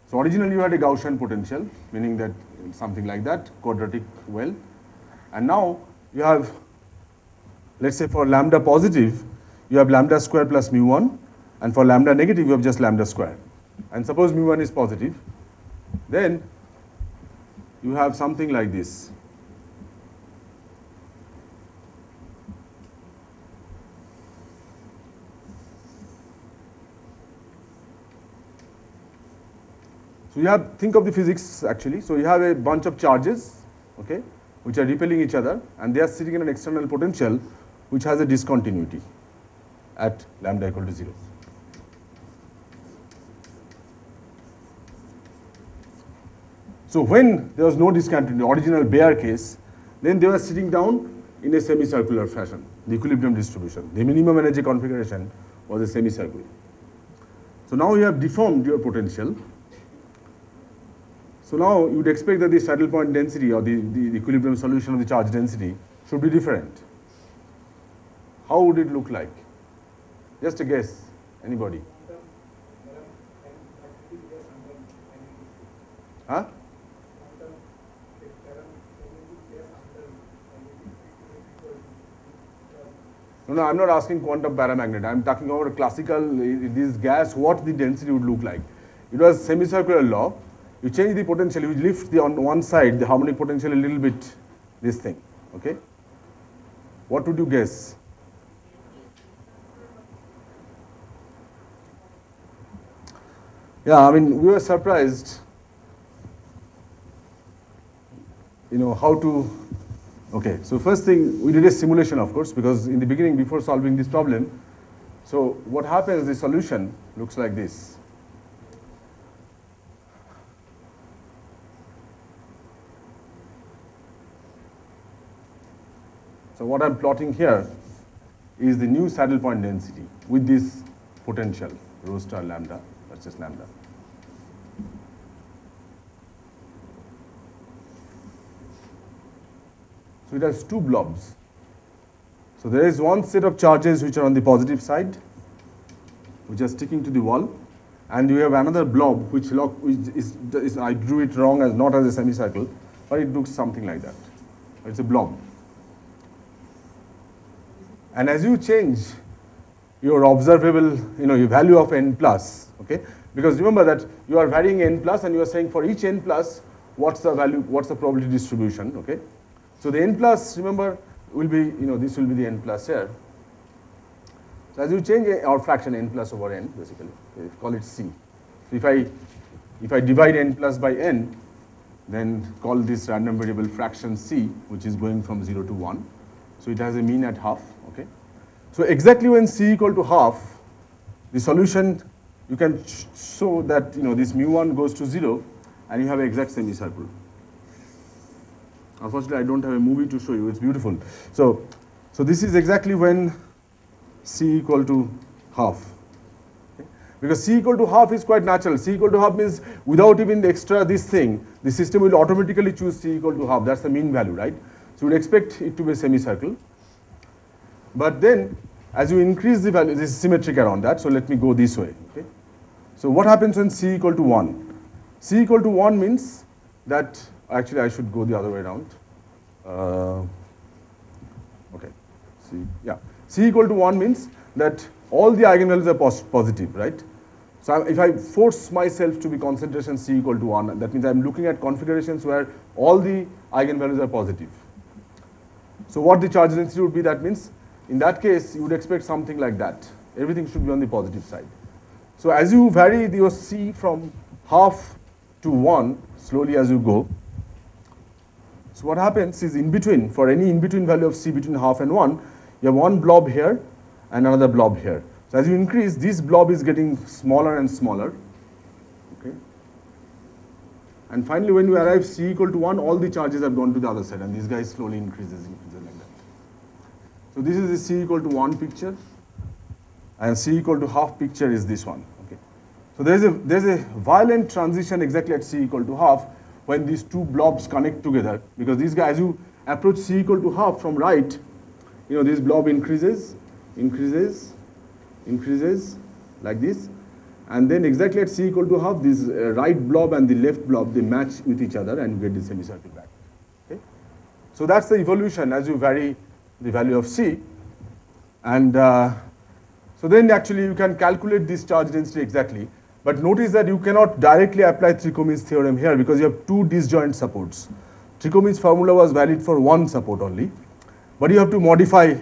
So originally you had a Gaussian potential, meaning that something like that, quadratic well. And now you have, let's say for lambda positive, you have lambda square plus mu 1, and for lambda negative, you have just lambda square. And suppose mu 1 is positive, then you have something like this. So you have, think of the physics actually. So you have a bunch of charges, okay, which are repelling each other, and they are sitting in an external potential which has a discontinuity at lambda equal to 0. So when there was no discontinuity, original bare case, then they were sitting down in a semicircular fashion, the equilibrium distribution. The minimum energy configuration was a semicircle. So now you have deformed your potential. So now you would expect that the saddle point density or the equilibrium solution of the charge density should be different. How would it look like? Just a guess, anybody? Huh? No, I'm not asking quantum paramagnet. I'm talking about a classical, this gas, what the density would look like. It was semicircular law. You change the potential, you lift the on one side the harmonic potential a little bit, this thing, okay? What would you guess? Yeah, I mean, we were surprised, how to, okay, so first thing, we did a simulation, of course, because in the beginning, before solving this problem, so what happens, the solution looks like this. So what I'm plotting here is the new saddle point density with this potential, rho star lambda versus lambda. So it has two blobs. So there is one set of charges which are on the positive side, which are sticking to the wall, and you have another blob which is I drew it wrong as not as a semicircle, but it looks something like that. It's a blob. And as you change your observable, your value of n plus, okay? Because remember that you are varying n plus and you are saying for each n plus, what's the value, what's the probability distribution, okay? So the n plus, remember, will be, this will be the n plus here. So as you change our fraction n plus over n, basically, okay, call it C. So if I divide n plus by n, then call this random variable fraction C, which is going from 0 to 1. So it has a mean at half, okay? So exactly when C equal to half, the solution, you can show that, this mu1 goes to 0, and you have an exact semicircle. Unfortunately, I don't have a movie to show you. It's beautiful. So this is exactly when C equal to half. Okay? Because C equal to half is quite natural. C equal to half means without even the extra this thing, the system will automatically choose C equal to half. That's the mean value, right? So we'd expect it to be a semicircle. But then, as you increase the value, this is symmetric around that. So let me go this way. Okay? So what happens when C equal to 1? C equal to 1 means that, actually I should go the other way around. Okay, C equal to 1 means that all the eigenvalues are positive, right? So if I force myself to be concentration C equal to 1, that means I'm looking at configurations where all the eigenvalues are positive. So what the charge density would be, that means in that case you would expect something like that. Everything should be on the positive side. So as you vary your C from half to 1, slowly as you go, so what happens is in between, for any in between value of C between half and 1, you have one blob here and another blob here. So as you increase, this blob is getting smaller and smaller. Okay. And finally, when you arrive C equal to 1, all the charges have gone to the other side, and this guy slowly increases like that. So this is the C equal to 1 picture, and C equal to half picture is this one. Okay. So there's a violent transition exactly at C equal to half when these two blobs connect together, because these guys, as you approach C equal to half from right, this blob increases like this, and then exactly at C equal to half, this right blob and the left blob, they match with each other and you get the semicircle back. Okay? So that's the evolution as you vary the value of C, and so then actually you can calculate this charge density exactly. But notice that you cannot directly apply Trichome's theorem here because you have two disjoint supports. Trichome's formula was valid for one support only, but you have to modify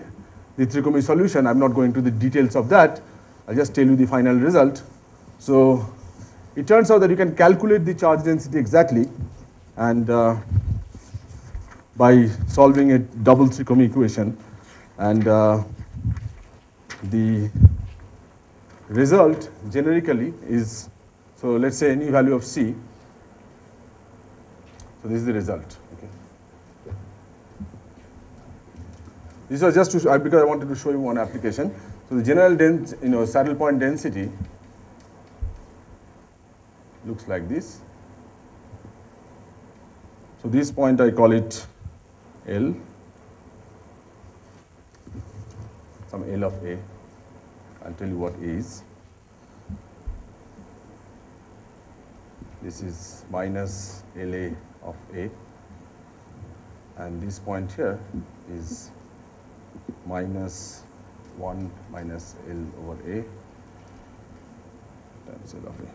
the Trichome solution. I'm not going to the details of that. I'll just tell you the final result. So it turns out that you can calculate the charge density exactly, and by solving a double Trichome equation, and the result generically is, so let's say any value of C. So this is the result. Okay. This was just to because I wanted to show you one application. So the general saddle point density looks like this. So this point I call it L, some L of A. I'll tell you what A is. This is minus LA of A, and this point here is minus 1 minus L over A times L of A.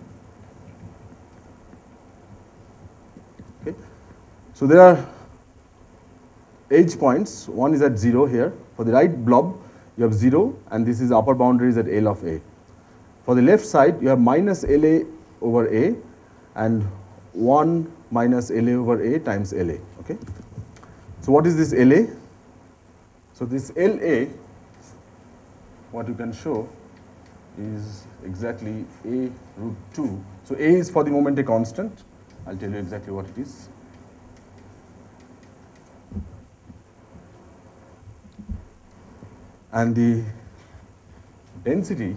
Okay. So there are edge points. One is at 0 here. For the right blob, you have 0, and this is upper boundary is at L of A. For the left side, you have minus LA over A and 1 minus LA over A times LA. Okay. So what is this LA? So this LA, what you can show is exactly A root 2. So A is for the moment a constant. I'll tell you exactly what it is. And the density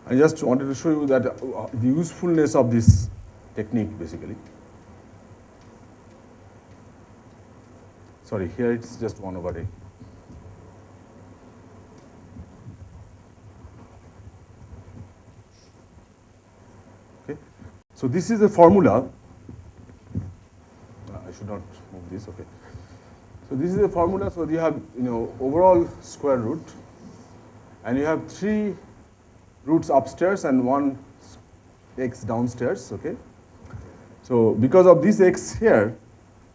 I just wanted to show you that the usefulness of this technique basically. Sorry, here it's just 1 over A. Okay, so this is the formula. I should not move this. Okay, so this is the formula. So you have overall square root, and you have 3 roots upstairs and 1 x downstairs. Okay, so because of this x here,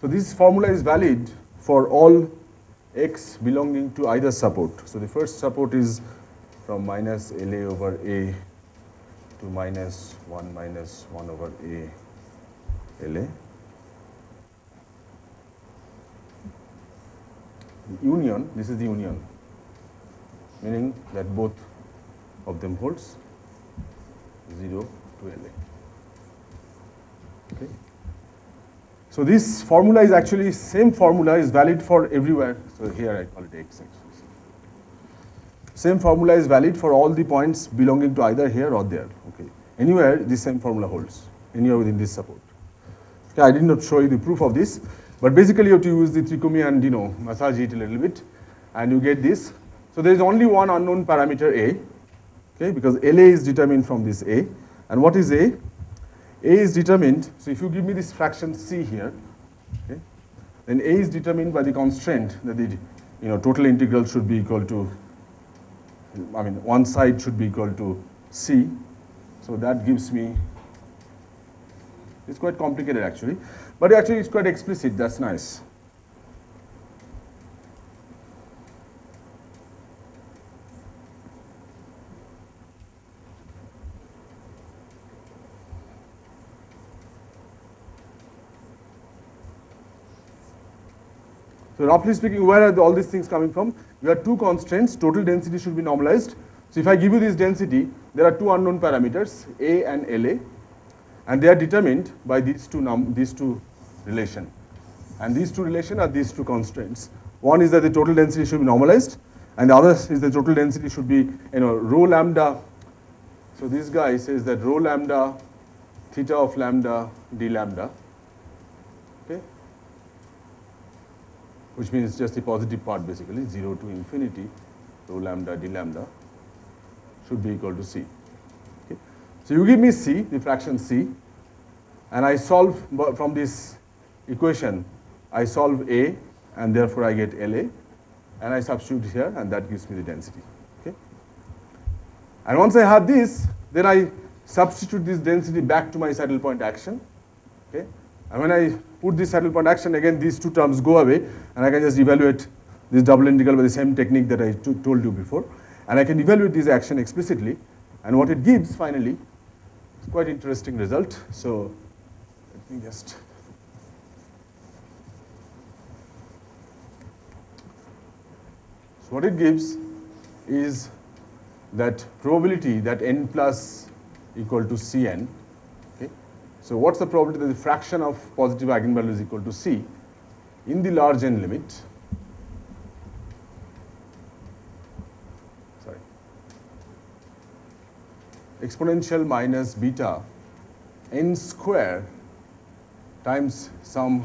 so this formula is valid for all x belonging to either support. So the first support is from minus LA over A to minus 1 over A LA. Union, this is the union, meaning that both of them holds 0 to LA. Okay. So this formula is actually, same formula is valid for everywhere. So here I call it x actually. Same formula is valid for all the points belonging to either here or there. Okay. Anywhere the same formula holds, anywhere within this support. Okay, I did not show you the proof of this, but basically you have to use the trichomy and massage it a little bit, and you get this. So there is only one unknown parameter A, okay, because LA is determined from this A. And what is A? A is determined, so if you give me this fraction C here, okay, then A is determined by the constraint that the total integral should be equal to, one side should be equal to C. So that gives me, it's quite complicated actually, but actually it's quite explicit, that's nice. So roughly speaking, where are all these things coming from? You have 2 constraints, total density should be normalized. So if I give you this density, there are 2 unknown parameters, A and LA, and they are determined by these two relation. And these 2 relation are these 2 constraints. One is that the total density should be normalized, and the other is the total density should be rho lambda. So this guy says that rho lambda, theta of lambda, d lambda. Okay, which means just the positive part basically, 0 to infinity, rho lambda d lambda should be equal to C. Okay. So you give me C, the fraction C, and I solve from this equation, I solve A, and therefore I get LA, and I substitute here, and that gives me the density. Okay. And once I have this, then I substitute this density back to my saddle point action. Okay. And when I put this saddle point action, again these 2 terms go away, and I can just evaluate this double integral by the same technique that I told you before. And I can evaluate this action explicitly, and what it gives finally is quite interesting result. So let me just. So what it gives is that probability that n plus equal to Cn. So what's the probability that the fraction of positive eigenvalue is equal to C in the large n limit? Sorry. Exponential minus beta n square times some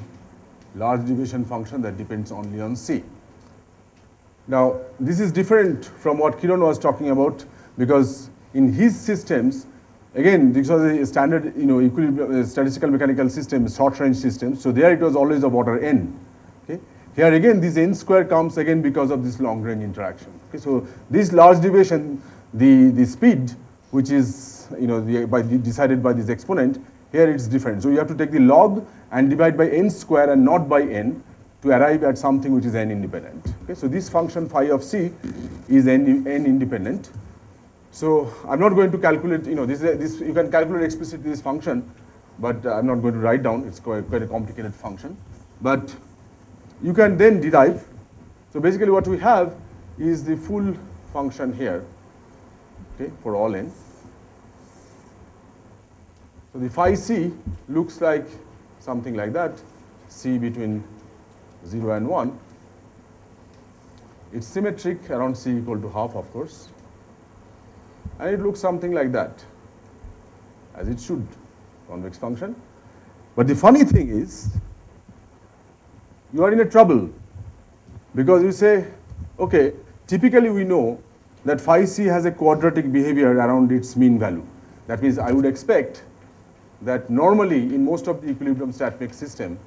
large deviation function that depends only on C. Now this is different from what Kiran was talking about, because in his systems, again, this was a standard, equilibrium, statistical mechanical system, short-range system. So there it was always of order n. Okay. Here again, this n square comes again because of this long-range interaction. Okay. So this large deviation, the speed, which is decided by this exponent, here it's different. So you have to take the log and divide by n square and not by n to arrive at something which is n independent. Okay. So this function phi of C is n independent. So I'm not going to calculate, this you can calculate explicitly this function, but I'm not going to write down, it's quite a complicated function. But you can then derive, so basically what we have is the full function here, okay, for all n. So the phi C looks like something like that, C between 0 and 1. It's symmetric around C equal to half, of course. and it looks something like that, as it should, convex function. But the funny thing is, you are in a trouble, because you say, okay, typically we know that phi c has a quadratic behavior around its mean value. That means I would expect that normally in most of the equilibrium stat mix system,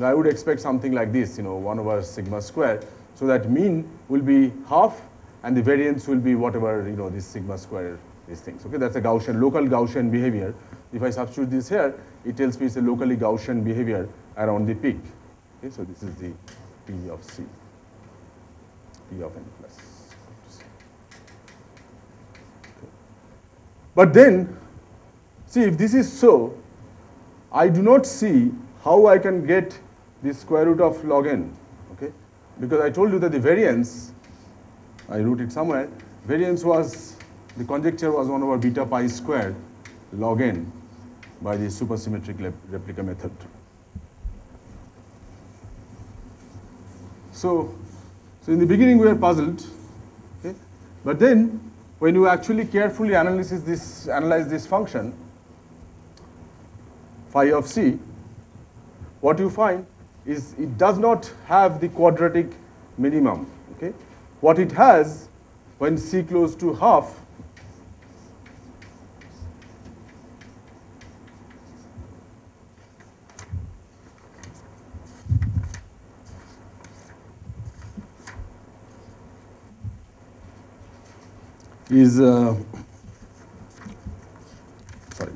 I would expect something like this, 1 over sigma square, so that mean will be half and the variance will be whatever, this sigma square, these things. Okay, that's a Gaussian, local Gaussian behavior. If I substitute this here, it tells me it's a locally Gaussian behavior around the peak. Okay, so this is the P of C, P of n plus. Okay. But then, see, if this is so, I do not see how I can get the square root of log n, okay? Because I told you that the variance, I wrote it somewhere, variance was, the conjecture was 1 over beta pi squared log n by the supersymmetric replica method. So in the beginning we were puzzled, okay? But then when you actually carefully analyze this function, phi of c, what you find is it does not have the quadratic minimum. Okay? What it has when c close to half is, sorry,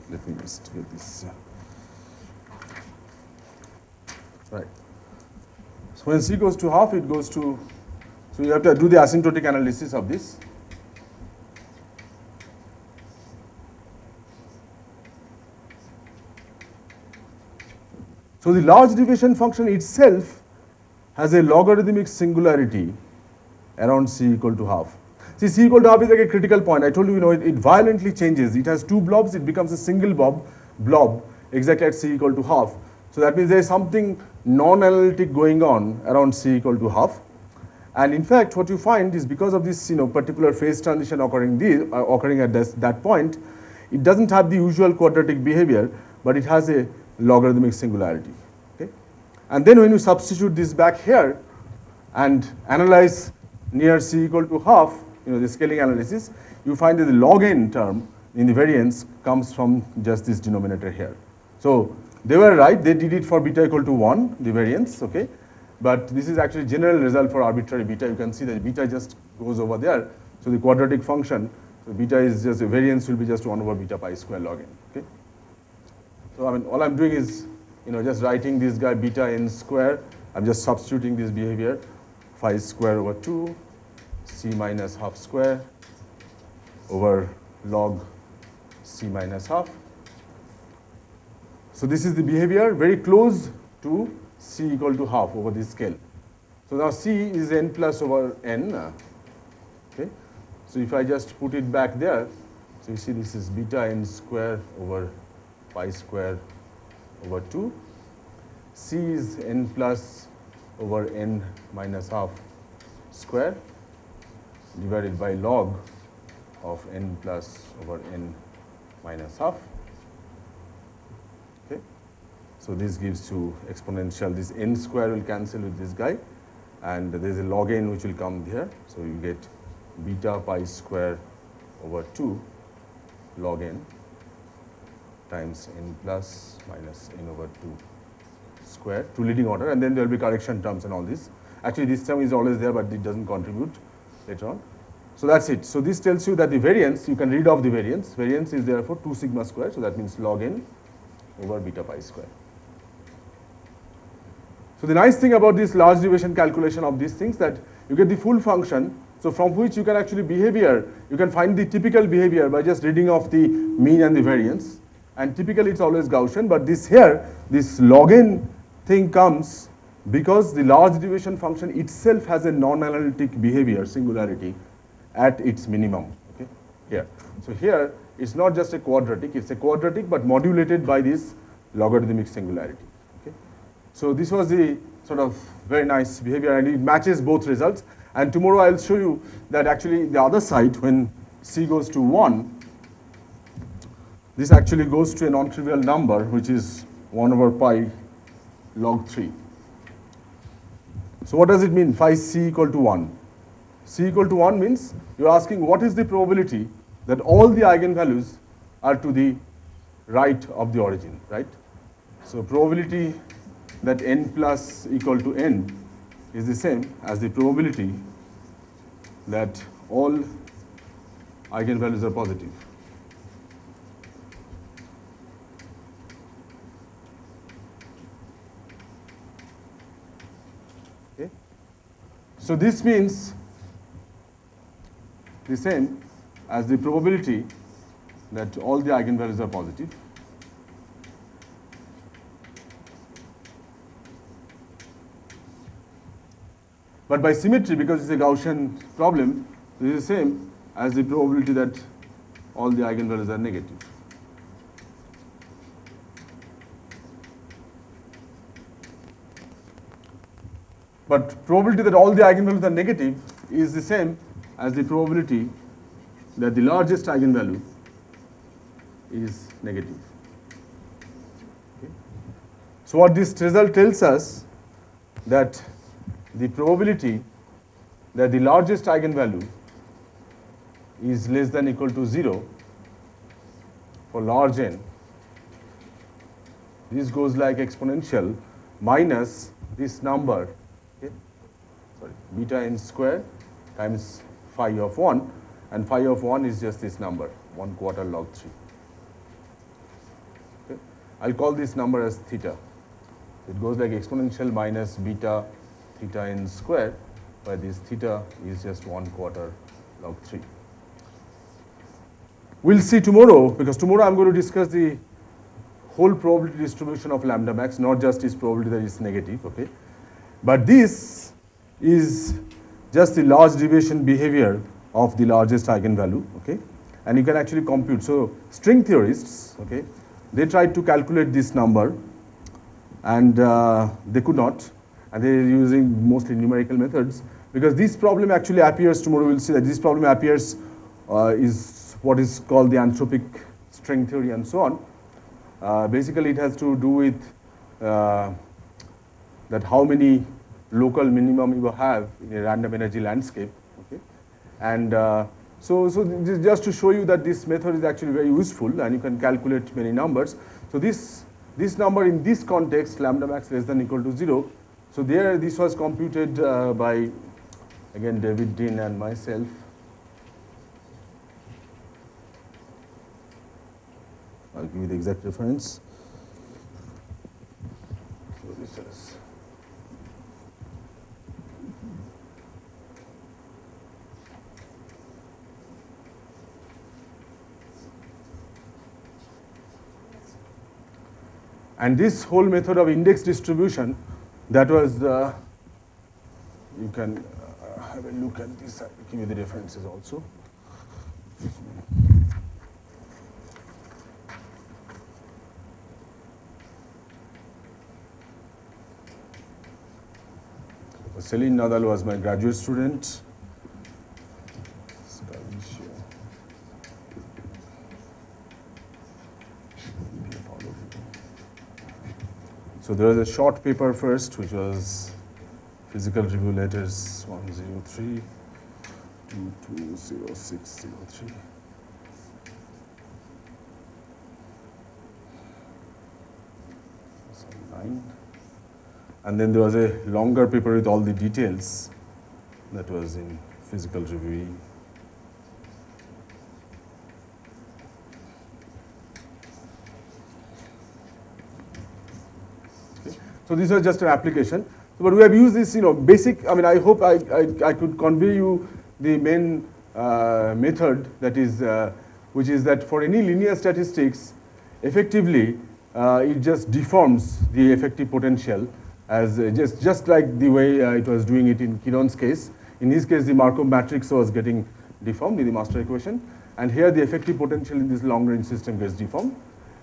let me just get this. Right. So when c goes to half, it goes to, so you have to do the asymptotic analysis of this. So the large deviation function itself has a logarithmic singularity around c equal to half. See, c equal to half is like a critical point. I told you, it violently changes. It has two blobs, it becomes a single blob exactly at c equal to half. So that means there is something non-analytic going on around c equal to half. And in fact, what you find is because of this particular phase transition occurring at that point, it doesn't have the usual quadratic behavior, but it has a logarithmic singularity. Okay? And then when you substitute this back here and analyze near c equal to half, the scaling analysis, you find that the log n term in the variance comes from just this denominator here. So they were right, they did it for beta equal to 1, the variance, okay? But this is actually general result for arbitrary beta. You can see that beta just goes over there. So the quadratic function, so beta is just, the variance will be just 1 over beta pi square log n, okay? So I mean, all I'm doing is, just writing this guy beta n square. I'm just substituting this behavior, phi square over 2, c minus half square over log c minus half. So this is the behavior very close to c equal to half over this scale. So now c is n plus over n. Okay. So if I just put it back there, so you see this is beta n square over pi square over 2. C is n plus over n minus half square divided by log of n plus over n minus half. Okay. So this gives you exponential, this n square will cancel with this guy, and there is a log n which will come here. So you get beta pi square over 2 log n times n plus minus n over 2 square to leading order, and then there will be correction terms and all this. Actually, this term is always there, but it doesn't contribute later on. So that's it. So this tells you that the variance, you can read off the variance. Variance is therefore 2 sigma square, so that means log n over beta pi square. So the nice thing about this large deviation calculation of these things, that you get the full function, so from which you can actually you can find the typical behavior by just reading off the mean and the variance. And typically it's always Gaussian, but this here, this log n thing comes because the large deviation function itself has a non-analytic behavior, singularity, at its minimum, okay, here. So here, it's not just a quadratic, it's a quadratic but modulated by this logarithmic singularity, okay. So this was the sort of very nice behavior, and it matches both results. And tomorrow I'll show you that actually the other side, when c goes to 1, this actually goes to a non-trivial number, which is 1 over pi log 3. So what does it mean, phi c equal to 1? C equal to 1 means you're asking what is the probability that all the eigenvalues are to the right of the origin, right? So probability that n plus equal to n is the same as the probability that all eigenvalues are positive. Okay? So this means the same as the probability that all the eigenvalues are positive. But by symmetry, because it's a Gaussian problem, this is the same as the probability that all the eigenvalues are negative. But probability that all the eigenvalues are negative is the same as the probability that the largest eigenvalue is negative. Okay. So what this result tells us, that the probability that the largest eigenvalue is less than or equal to 0 for large n, this goes like exponential minus this number, okay, sorry, beta n square times phi of 1, and phi of 1 is just this number, 1/4 log 3. Okay. I'll call this number as theta. It goes like exponential minus beta theta n square, where this theta is just 1/4 log 3. We'll see tomorrow, because tomorrow I'm going to discuss the whole probability distribution of lambda max, not just its probability that it's negative, okay? But this is just the large deviation behavior of the largest eigenvalue, okay? And you can actually compute. So string theorists, okay, they tried to calculate this number, and they could not, and they're using mostly numerical methods, because this problem actually appears, tomorrow we'll see that this problem appears is what is called the anthropic string theory and so on. Basically, it has to do with that how many local minimum you have in a random energy landscape, okay? And so just to show you that this method is actually very useful, and you can calculate many numbers. So this number in this context, lambda max less than or equal to 0. So there, this was computed by, again, David Dean and myself. I'll give you the exact reference. So this is and this whole method of index distribution, that was, you can have a look at this, I'll give you the references also. Celine Nadal was my graduate student. So there was a short paper first, which was Physical Review Letters 103 220603. And then there was a longer paper with all the details that was in Physical Review. Okay. So these are just an application. But we have used this, basic. I mean, I hope I could convey you the main method, that is, which is that for any linear statistics, effectively, it just deforms the effective potential as just like the way it was doing it in Kiron's case. In his case, the Markov matrix was getting deformed in the master equation, and here the effective potential in this long-range system gets deformed.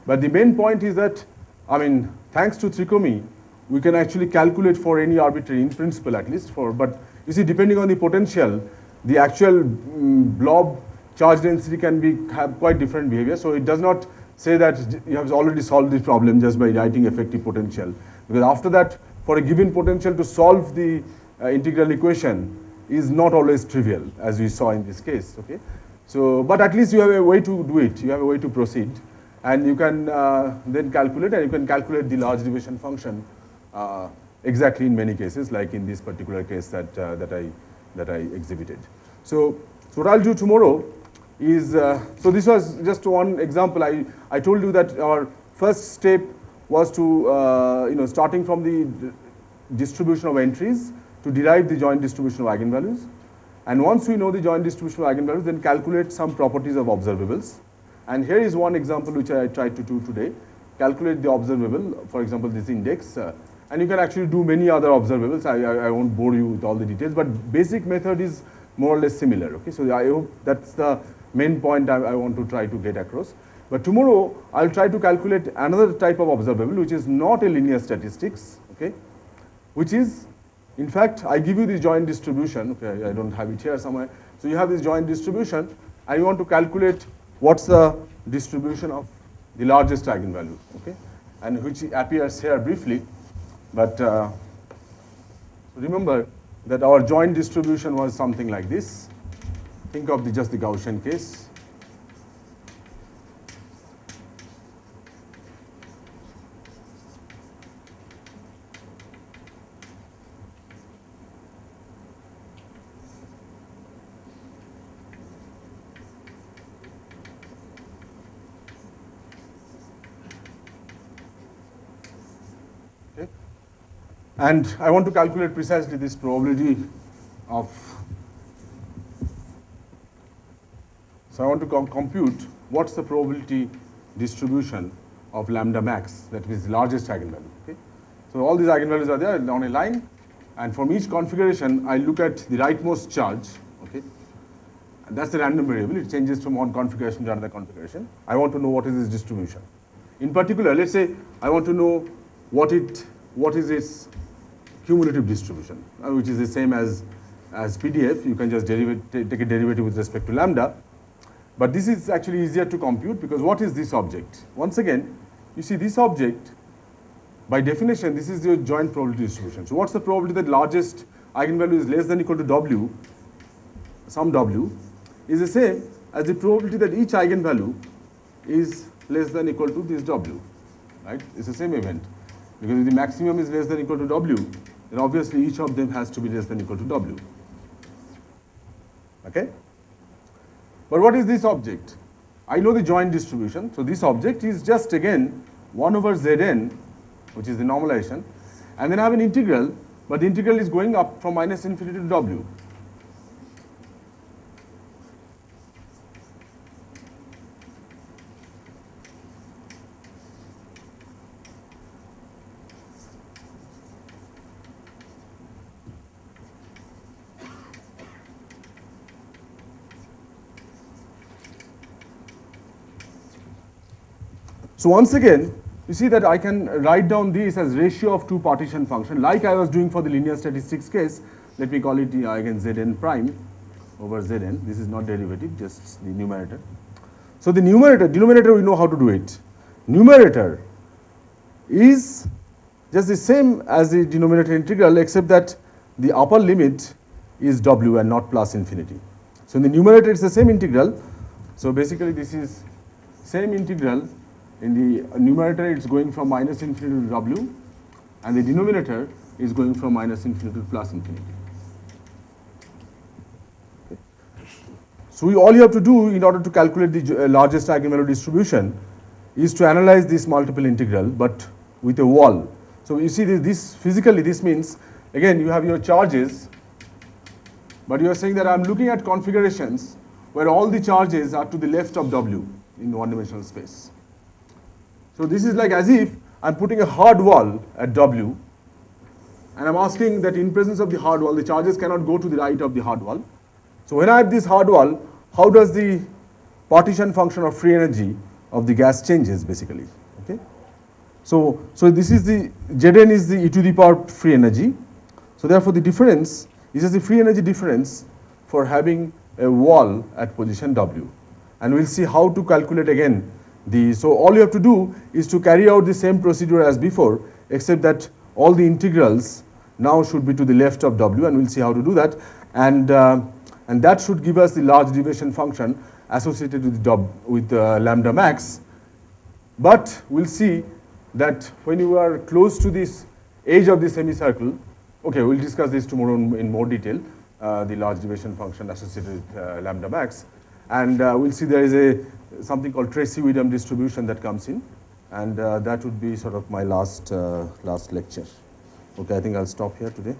But the main point is that, I mean, thanks to trichomy, we can actually calculate for any arbitrary, in principle at least, but you see, depending on the potential, the actual blob charge density can have quite different behavior. So it does not say that you have already solved this problem just by writing effective potential. Because after that, for a given potential to solve the integral equation is not always trivial, as we saw in this case. Okay, so but at least you have a way to do it. You have a way to proceed, and you can then calculate, and you can calculate the large deviation function exactly in many cases, like in this particular case that I exhibited. So what I'll do tomorrow is so this was just one example. I told you that our first step was to starting from the distribution of entries to derive the joint distribution of eigenvalues. And once we know the joint distribution of eigenvalues, then calculate some properties of observables. And here is one example which I tried to do today. Calculate the observable, for example, this index. And you can actually do many other observables. I won't bore you with all the details, but basic method is more or less similar. Okay, so I hope that's the main point I want to try to get across. But tomorrow, I'll try to calculate another type of observable, which is not a linear statistics, okay, which is, in fact, I give you the joint distribution. Okay, I don't have it here somewhere. So you have this joint distribution, and you want to calculate what's the distribution of the largest eigenvalue, okay, and which appears here briefly. But remember that our joint distribution was something like this. Think of just the Gaussian case. And I want to calculate precisely this probability of, so I want to compute what's the probability distribution of lambda max, that is the largest eigenvalue. Okay? So all these eigenvalues are there on a line, and from each configuration, I look at the rightmost charge. Okay? And that's the random variable. It changes from one configuration to another configuration. I want to know what is its distribution. In particular, let's say I want to know what is its cumulative distribution, which is the same as PDF. You can just take a derivative with respect to lambda. But this is actually easier to compute, because what is this object? Once again, you see this object, by definition, this is your joint probability distribution. So what's the probability that largest eigenvalue is less than or equal to W, some W, is the same as the probability that each eigenvalue is less than or equal to this W, right? It's the same event. Because if the maximum is less than or equal to W, then obviously each of them has to be less than or equal to W. Okay? But what is this object? I know the joint distribution. So this object is just again 1 over Zn, which is the normalization. And then I have an integral, but the integral is going up from minus infinity to W. So once again, you see that I can write down this as ratio of two partition function, like I was doing for the linear statistics case. Let me call it again Zn prime over Zn. This is not derivative, just the numerator. So the denominator we know how to do it. Numerator is just the same as the denominator integral, except that the upper limit is W and not plus infinity. So in the numerator it's the same integral. So basically this is same integral. In the numerator, it's going from minus infinity to W, and the denominator is going from minus infinity to plus infinity. Okay. So all you have to do in order to calculate the largest eigenvalue distribution is to analyze this multiple integral, but with a wall. So you see this physically, this means, again, you have your charges, but you are saying that I'm looking at configurations where all the charges are to the left of W in one-dimensional space. So this is like as if I'm putting a hard wall at W, and I'm asking that in presence of the hard wall, the charges cannot go to the right of the hard wall. So when I have this hard wall, how does the partition function of free energy of the gas changes basically? Okay. So this is the Zn is the e to the power free energy. So therefore the difference is just the free energy difference for having a wall at position W. And we'll see how to calculate again so all you have to do is to carry out the same procedure as before, except that all the integrals now should be to the left of W, and we'll see how to do that. And that should give us the large deviation function associated with lambda max. But we'll see that when you are close to this edge of the semicircle, okay, we'll discuss this tomorrow in more detail, the large deviation function associated with lambda max. And we'll see there is something called Tracy-Widom distribution that comes in, and that would be sort of my last lecture. Okay, I think I'll stop here today.